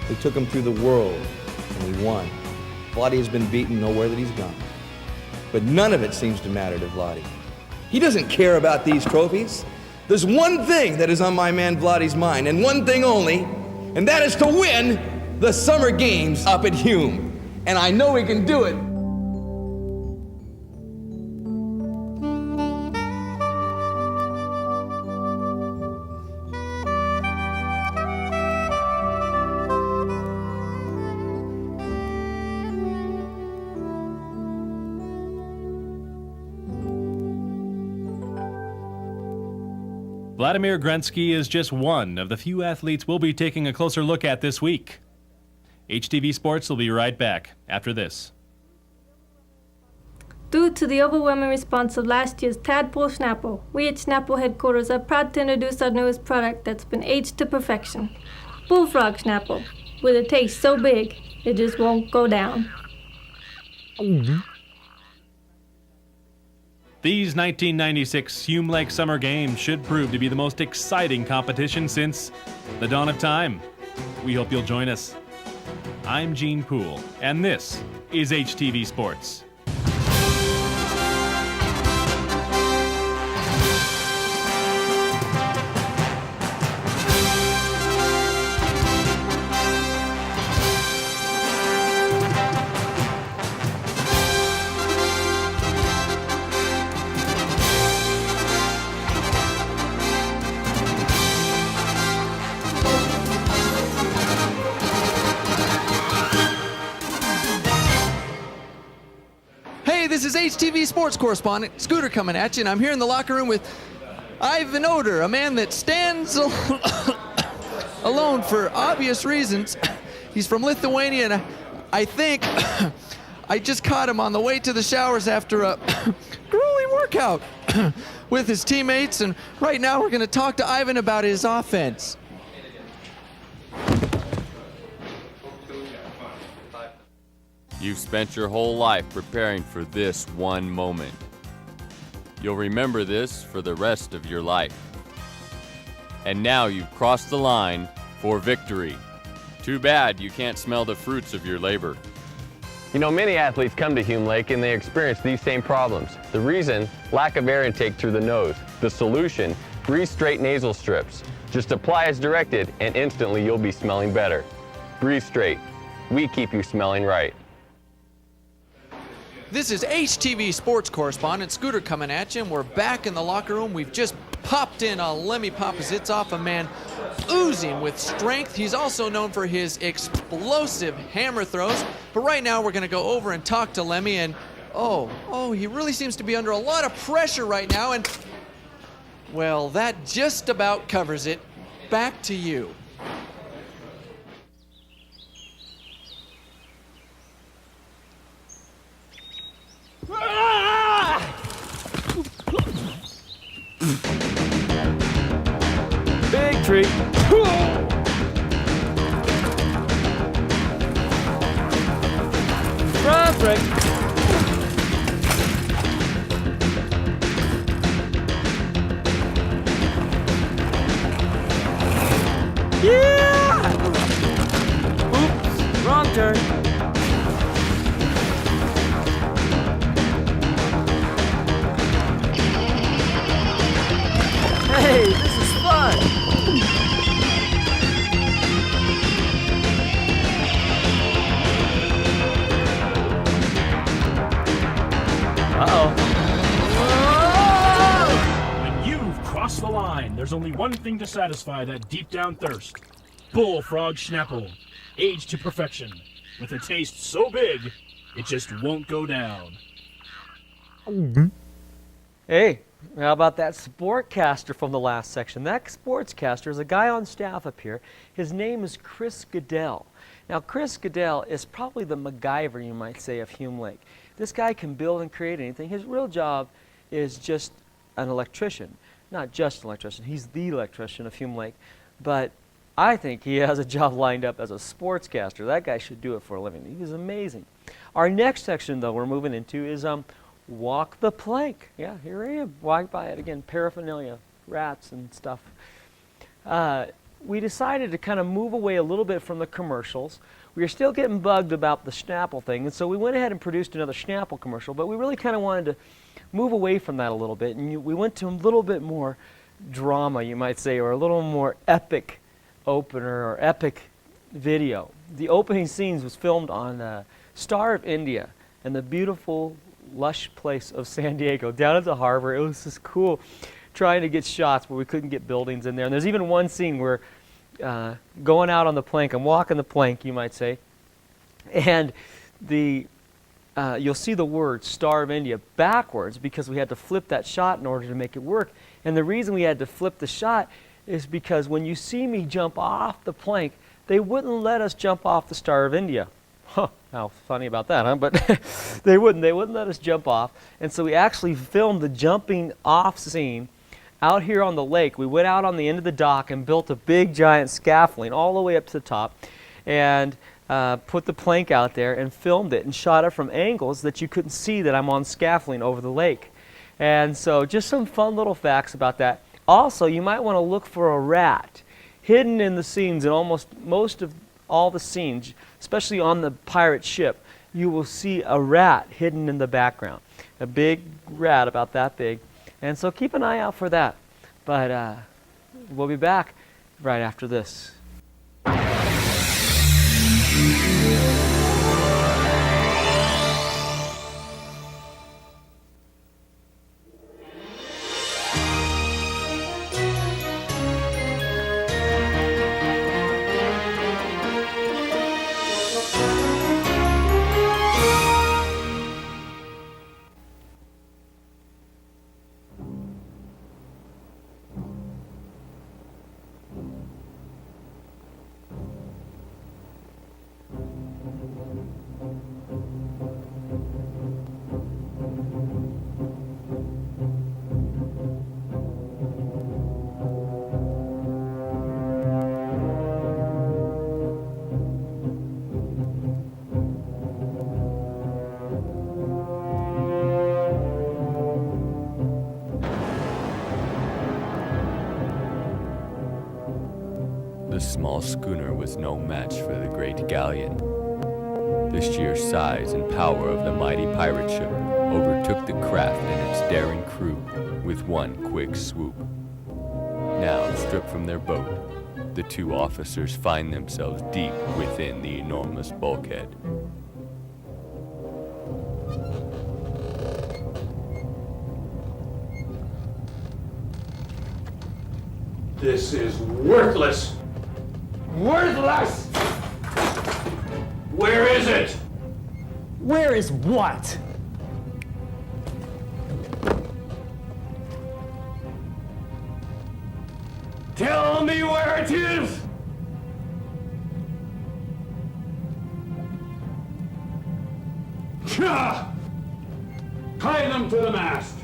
We took him through the world and he won. Vladi has been beaten nowhere that he's gone. But none of it seems to matter to Vladi. He doesn't care about these trophies. There's one thing that is on my man Vladi's mind, and one thing only, and that is to win the Summer Games up at Hume. And I know he can do it. Vladimir Gruntsky is just one of the few athletes we'll be taking a closer look at this week. HTV Sports will be right back after this. Due to the overwhelming response of last year's Tadpole Schnapple, we at Schnapple headquarters are proud to introduce our newest product that's been aged to perfection. Bullfrog Schnapple, with a taste so big, it just won't go down. These 1996 Hume Lake Summer Games should prove to be the most exciting competition since the dawn of time. We hope you'll join us. I'm Gene Poole, and this is HTV Sports. This is HTV Sports correspondent Scooter coming at you, and I'm here in the locker room with Ivan Oder, a man that stands alone for obvious reasons. He's from Lithuania, and I think I just caught him on the way to the showers after a grueling workout with his teammates, and right now we're going to talk to Ivan about his offense. You've spent your whole life preparing for this one moment. You'll remember this for the rest of your life. And now you've crossed the line for victory. Too bad you can't smell the fruits of your labor. You know, many athletes come to Hume Lake and they experience these same problems. The reason, lack of air intake through the nose. The solution, Breathe Straight nasal strips. Just apply as directed and instantly you'll be smelling better. Breathe Straight. We keep you smelling right. This is HTV sports correspondent Scooter coming at you, and we're back in the locker room. We've just popped in a Lemmy Papazitsov, a man oozing with strength. He's also known for his explosive hammer throws. But right now we're going to go over and talk to Lemmy, and he really seems to be under a lot of pressure right now, and well, that just about covers it. Back to you. Big tree. Front break. Yeah! Oops, wrong turn. Hey, this is fun! Uh-oh. When you've crossed the line, there's only one thing to satisfy that deep down thirst. Bullfrog Schnapple, aged to perfection, with a taste so big, it just won't go down. Hey, how about that sportcaster from the last section? That sportscaster is a guy on staff up here. His name is Chris Goodell. Now, Chris Goodell is probably the MacGyver, you might say, of Hume Lake. This guy can build and create anything. His real job is just an electrician. Not just an electrician. He's the electrician of Hume Lake. But I think he has a job lined up as a sportscaster. That guy should do it for a living. He's amazing. Our next section, though, we're moving into is walk the plank. Yeah, here I am. Walk by it again. Paraphernalia, rats and stuff. We decided to kind of move away a little bit from the commercials. We were still getting bugged about the Schnapple thing, and so we went ahead and produced another Schnapple commercial, but we really kind of wanted to move away from that a little bit, and we went to a little bit more drama, you might say, or a little more epic opener or epic video. The opening scenes was filmed on Star of India and the beautiful, lush place of San Diego, down at the harbor. It was just cool trying to get shots, but we couldn't get buildings in there. And there's even one scene where going out on the plank, I'm walking the plank, you might say, and you'll see the word Star of India backwards because we had to flip that shot in order to make it work. And the reason we had to flip the shot is because when you see me jump off the plank, they wouldn't let us jump off the Star of India. Huh, how funny about that, huh? But they wouldn't let us jump off. And so we actually filmed the jumping off scene out here on the lake. We went out on the end of the dock and built a big giant scaffolding all the way up to the top and put the plank out there and filmed it and shot it from angles that you couldn't see that I'm on scaffolding over the lake. And so just some fun little facts about that. Also, you might want to look for a rat hidden in the scenes in almost most of all the scenes, especially on the pirate ship. You will see a rat hidden in the background, a big rat about that big. And so keep an eye out for that. But we'll be back right after this. the small schooner was no match for the great galleon. The sheer size and power of the mighty pirate ship overtook the craft and its daring crew with one quick swoop. Now, stripped from their boat, the two officers find themselves deep within the enormous bulkhead. This is worthless! Worthless! Where is it? Where is what? Tell me where it is! Tie them to the mast!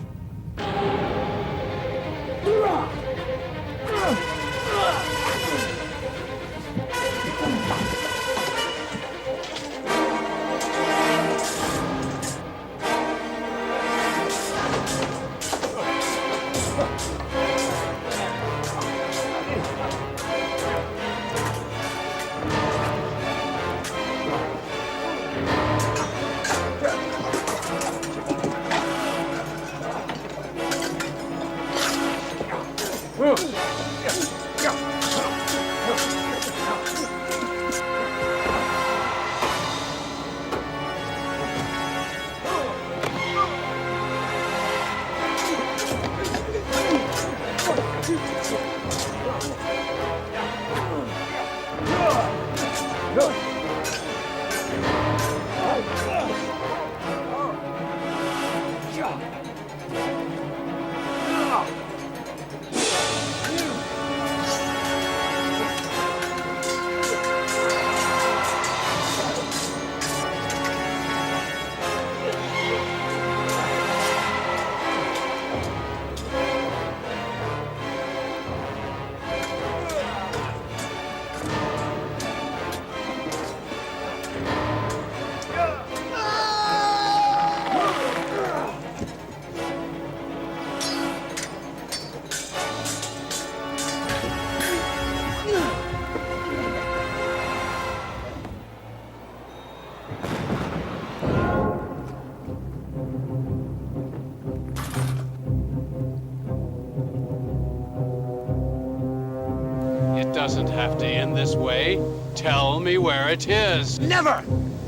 Doesn't have to end this way. Tell me where it is. Never!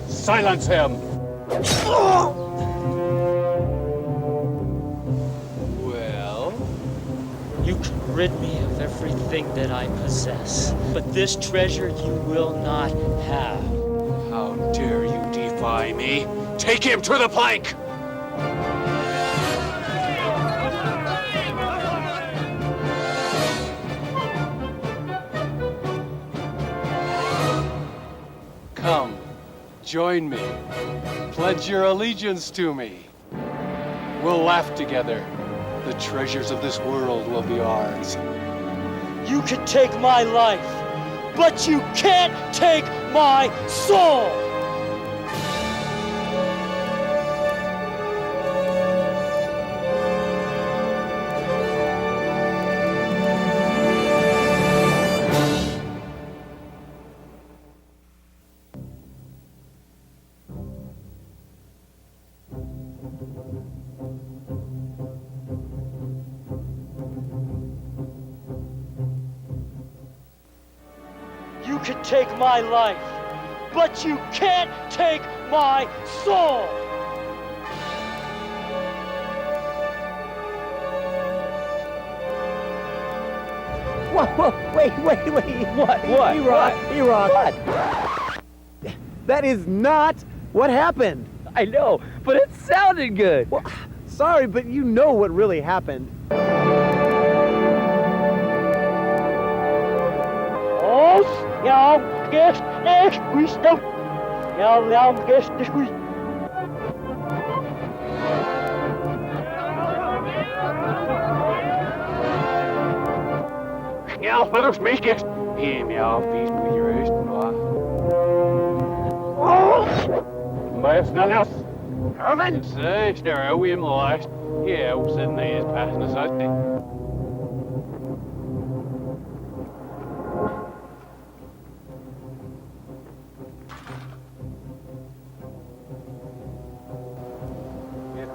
Silence him! Well? You can rid me of everything that I possess, but this treasure you will not have. How dare you defy me? Take him to the plank! Come, join me. Pledge your allegiance to me. We'll laugh together. The treasures of this world will be ours. You can take my life, but you can't take my soul! You can take my life, but you can't take my soul! Whoa, wait. What? E-Rock. What? That is not what happened. I know, but it sounded good. Well, sorry, but you know what really happened. Ja, verder meisjes. Hem ja, vies met je rust, maar. Maar snel eens. Herman! Say, stare out with him last. Yeah, we're sitting there passing us out.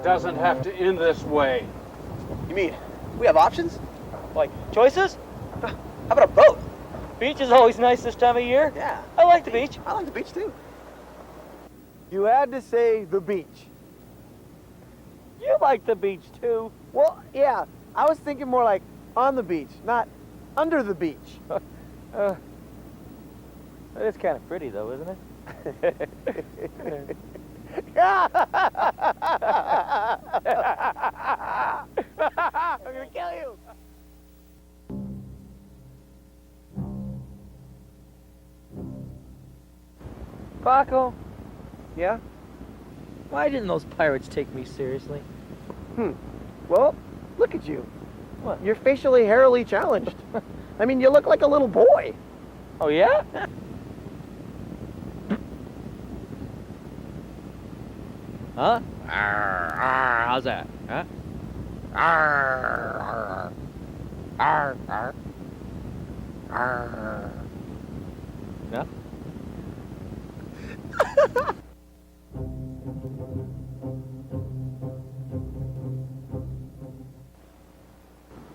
doesn't have to end this way. You mean we have options? Like choices? How about a boat? Beach is always nice this time of year. Yeah. I like the beach. I like the beach too. You had to say the beach. You like the beach too. Well, yeah. I was thinking more like on the beach, not under the beach. It's kind of pretty though, isn't it? I'm gonna kill you. Paco, Yeah? why didn't those pirates take me seriously? Well, look at you. What? You're facially hairily challenged. I mean, you look like a little boy. Oh yeah? Huh? Arr, arr, how's that? Huh? Arr, arr, arr, arr, arr. Yeah?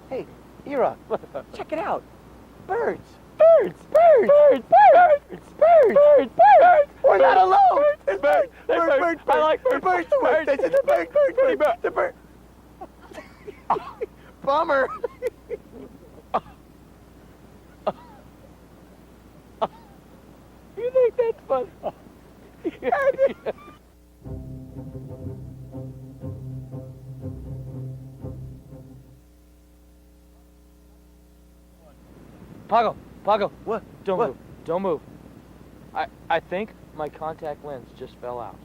Hey, Ira, check it out. Birds. Birds! Birds! Birds! Birds! Birds! Birds! Birds! We're not alone. Birds! Birds! Birds! I like birds! Birds. Birds! This is the bird. The bird. Bummer. You think that's funny? Paco, Paco, What? don't What? move. Don't move. I think my contact lens just fell out.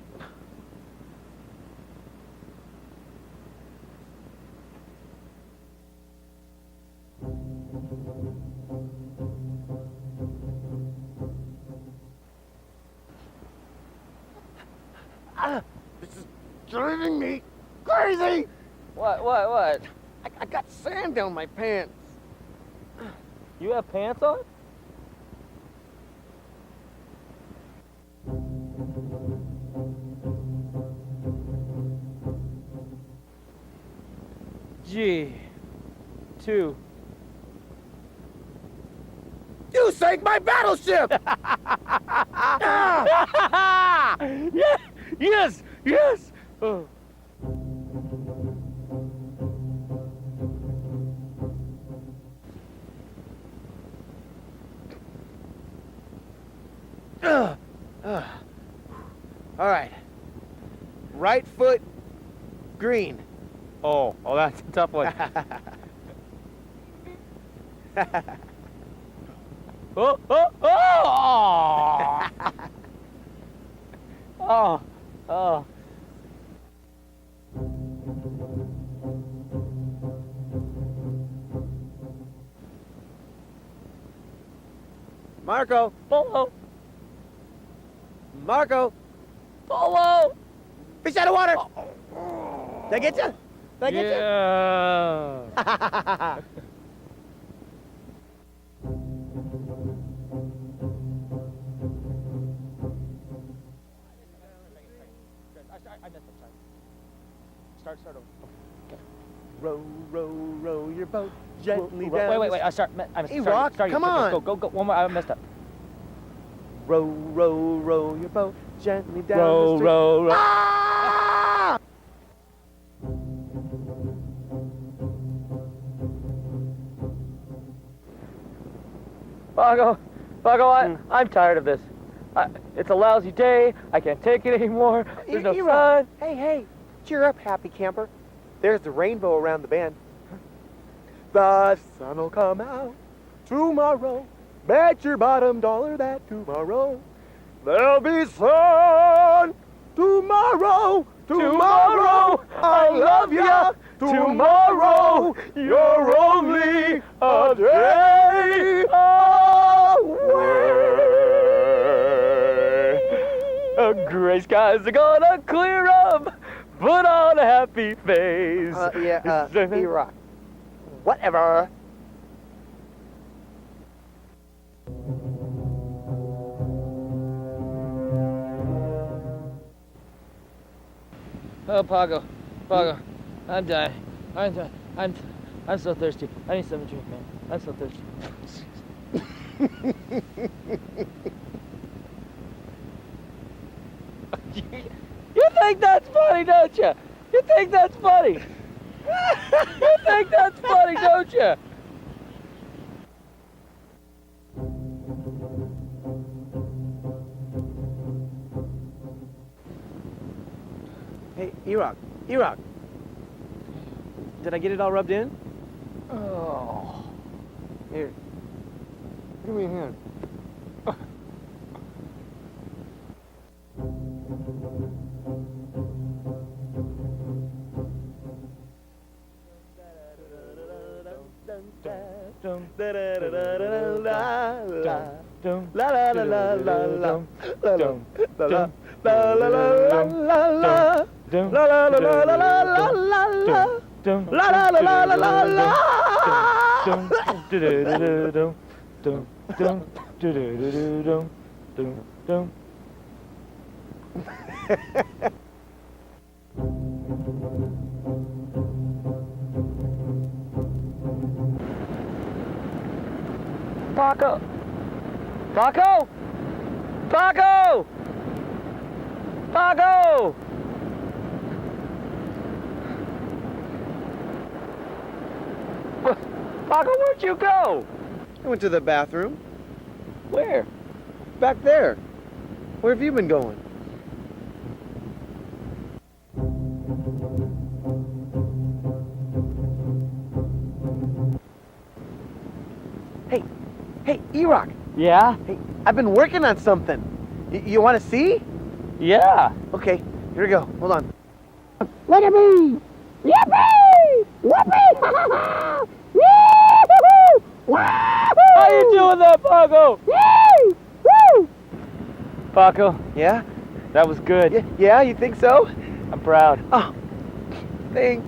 This is driving me crazy. What? I got sand down my pants. You have pants on? G2. You sank my battleship. Yes! Yes! Yes! Oh. All right. Right foot, green. Oh, that's a tough one. Oh, oh, oh! Oh, oh. Marco. Polo. Marco. Polo. Fish out of water. Did I get you? Did I get Yeah. you? Start over. Row, row, row your boat gently down. Wait. I start. Hey, Rock, come on. Go. One more. I messed up. Row, row, row your boat gently down Row, the stream. row. Ah! Paco, I'm tired of this. It's a lousy day. I can't take it anymore. There's no sun. Hey, cheer up, happy camper. There's the rainbow around the bend. The sun'll come out tomorrow. Bet your bottom dollar that tomorrow there'll be sun. Tomorrow, I love ya. Tomorrow, you're only a day away. Gray skies are gonna clear up. Put on a happy face. E-Rock. Whatever. Oh, Paco, Paco, I'm dying. I'm so thirsty. I need something to drink, man. I'm so thirsty. You think that's funny, don't you? You think that's funny? You think that's funny, don't you? Hey, E-Rock. E-Rock. Did I get it all rubbed in? Oh. Here. Give me a hand. Paco! Paco! Paco! Paco! Paco, where'd you go? I went to the bathroom. Where? Back there. Where have you been going? Hey, E-Rock. Yeah? Hey, I've been working on something. You want to see? Yeah. Okay, here we go. Hold on. Look at me! Yippee! Whoopee! How you doing that, Paco? Woo! Paco? Yeah? That was good. Yeah, you think so? I'm proud. Oh, thanks.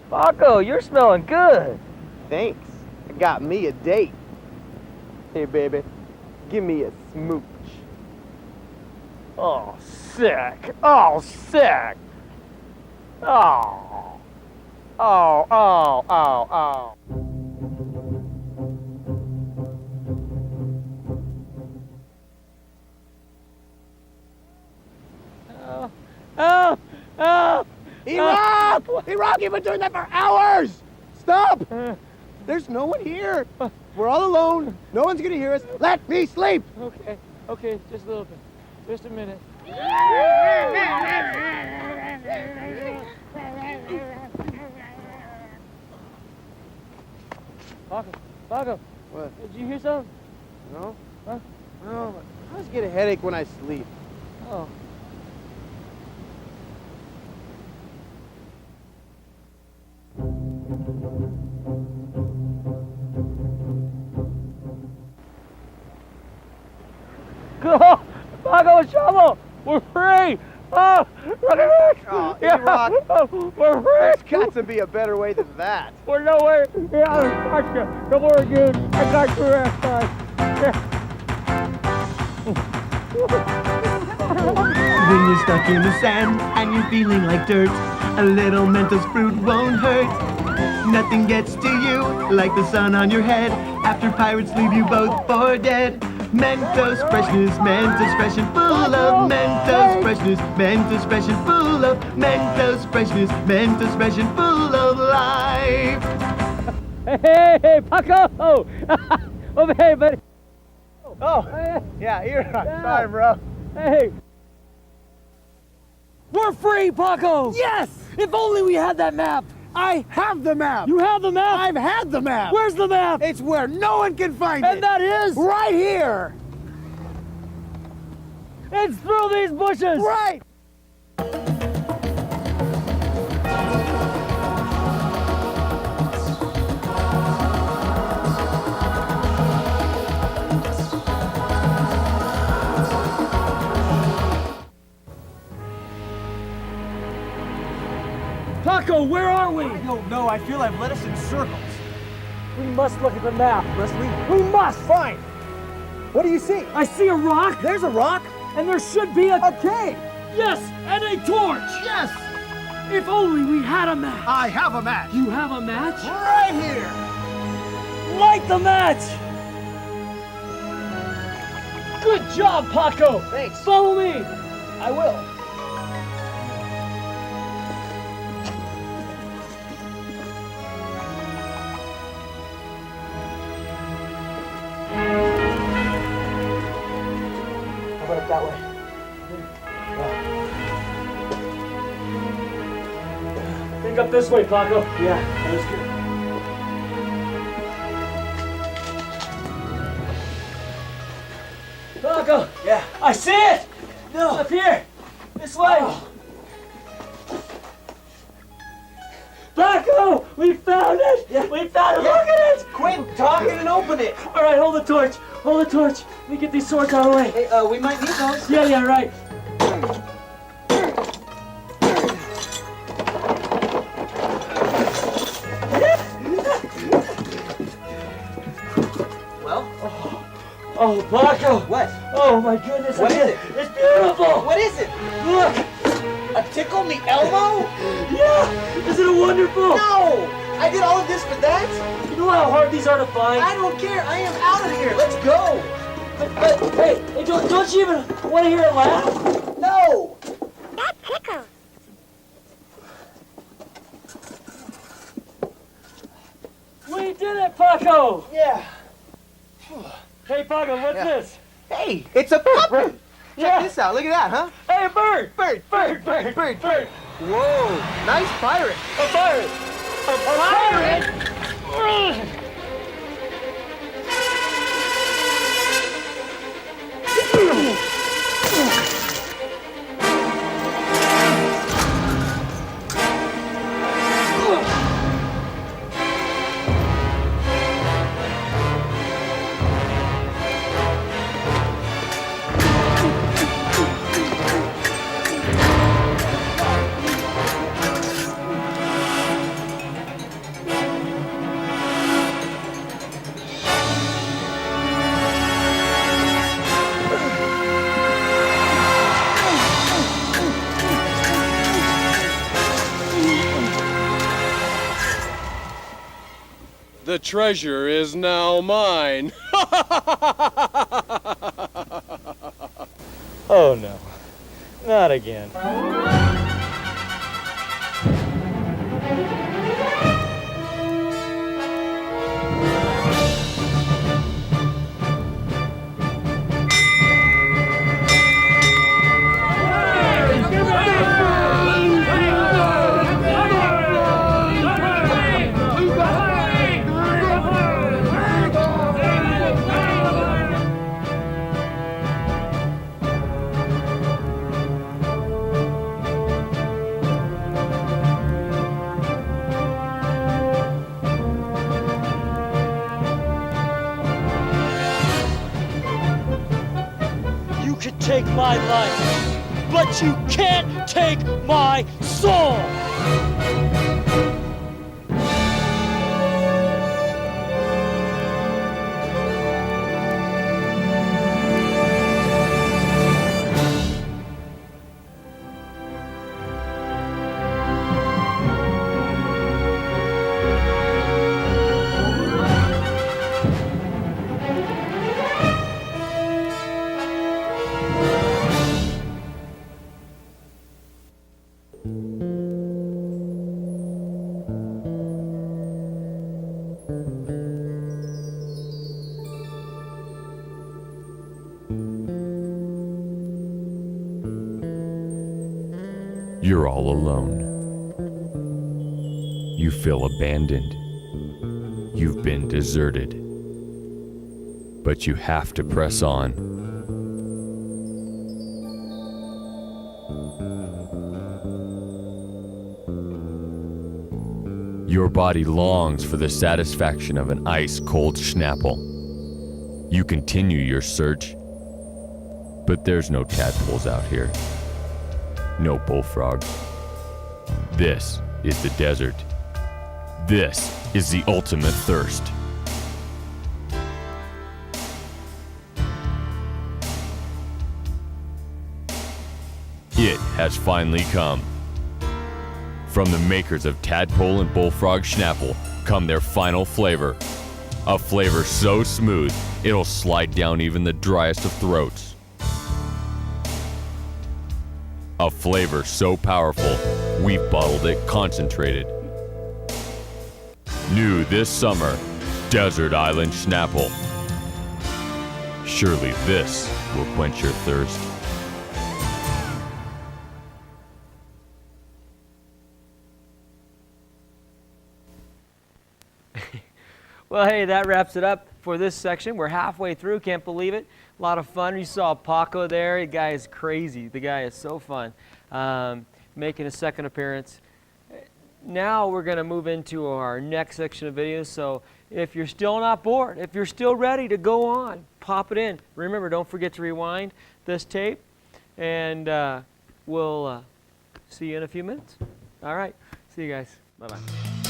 Paco, you're smelling good. Thanks. I got me a date. Hey, baby, give me a smooch. Oh, sick. Oh, sick. Oh. Oh, oh, oh, oh. Oh, oh. E-Rock! E-Rock, you've been doing that for hours! Stop! There's no one here. We're all alone. No one's gonna hear us. Let me sleep! Okay, okay, just a little bit. Just a minute. Paco, What? did you hear something? No? Huh? No, I just get a headache when I sleep. Oh. Go! Paco and Shovel! We're free! Oh! Look at this! Oh, Yeah. E-Rock. We're free! There's got to be a better way than that. We're nowhere! Yeah, I got you! Don't worry, dude! I got you last time! When you're stuck in the sand and you're feeling like dirt, a little Mentos fruit won't hurt. Nothing gets to you like the sun on your head after pirates leave you both for dead. Mentos freshness and full of Mentos freshness and full of Mentos freshness and full of life. Hey, Paco! Over here, buddy! Oh, yeah, E-Rock. Sorry, bro. Hey! We're free, Paco! Yes! If only we had that map! I have the map! You have the map? I've had the map! Where's the map? It's where no one can find it! And that is? Right here! It's through these bushes! Right! Paco, where are we? I don't know. I feel I've led us in circles. We must look at the map. Must we? We must! Fine. What do you see? I see a rock. There's a rock. And there should be a cave. Yes, and a torch. Yes. If only we had a match. I have a match. You have a match? Right here. Light the match. Good job, Paco. Thanks. Follow me. I will. How about it that way? Think up this way, Paco. Yeah, that's good. Paco. Yeah. I see it. No. Up here. This way. Oh. Paco, we found it. Yeah. We found it. Yeah. Look at it. Quit talking and open it. All right, hold the torch. Hold the torch. Let me get these swords out of the way. Hey, we might need those. Yeah, right. Well. Oh, Paco. What? Oh my goodness. What is it? It's beautiful. What is it? Look. A tickle in the elbow? Yeah. Isn't it wonderful? No. I did all of this for that? You know how hard these are to find? I don't care. I am out of here. Let's go. But hey, don't you even want to hear it laugh? No. That tickles. We did it, Paco. Yeah. Hey, Paco, what's this? Hey, it's a puppet. Yeah. Check this out. Look at that, huh? Hey, a bird. Bird. Whoa. Nice pirate. A pirate. A pirate. The treasure is now mine. Oh no, not again. Take my life, but you can't take my soul! You're all alone. You feel abandoned. You've been deserted. But you have to press on. Your body longs for the satisfaction of an ice-cold Schnapple. You continue your search, but there's no tadpoles out here. No bullfrog. This is the desert. This is the ultimate thirst. has finally come. From the makers of Tadpole and Bullfrog Schnapple come their final flavor. A flavor so smooth, it'll slide down even the driest of throats. A flavor so powerful, we've bottled it concentrated. New this summer, Desert Island Schnapple. Surely this will quench your thirst. Well, hey, that wraps it up for this section. We're halfway through. Can't believe it. A lot of fun. You saw Paco there. The guy is crazy. The guy is so fun. Making a second appearance. Now we're going to move into our next section of videos. So if you're still not bored, if you're still ready to go on, pop it in. Remember, don't forget to rewind this tape. And we'll see you in a few minutes. All right. See you guys. Bye-bye.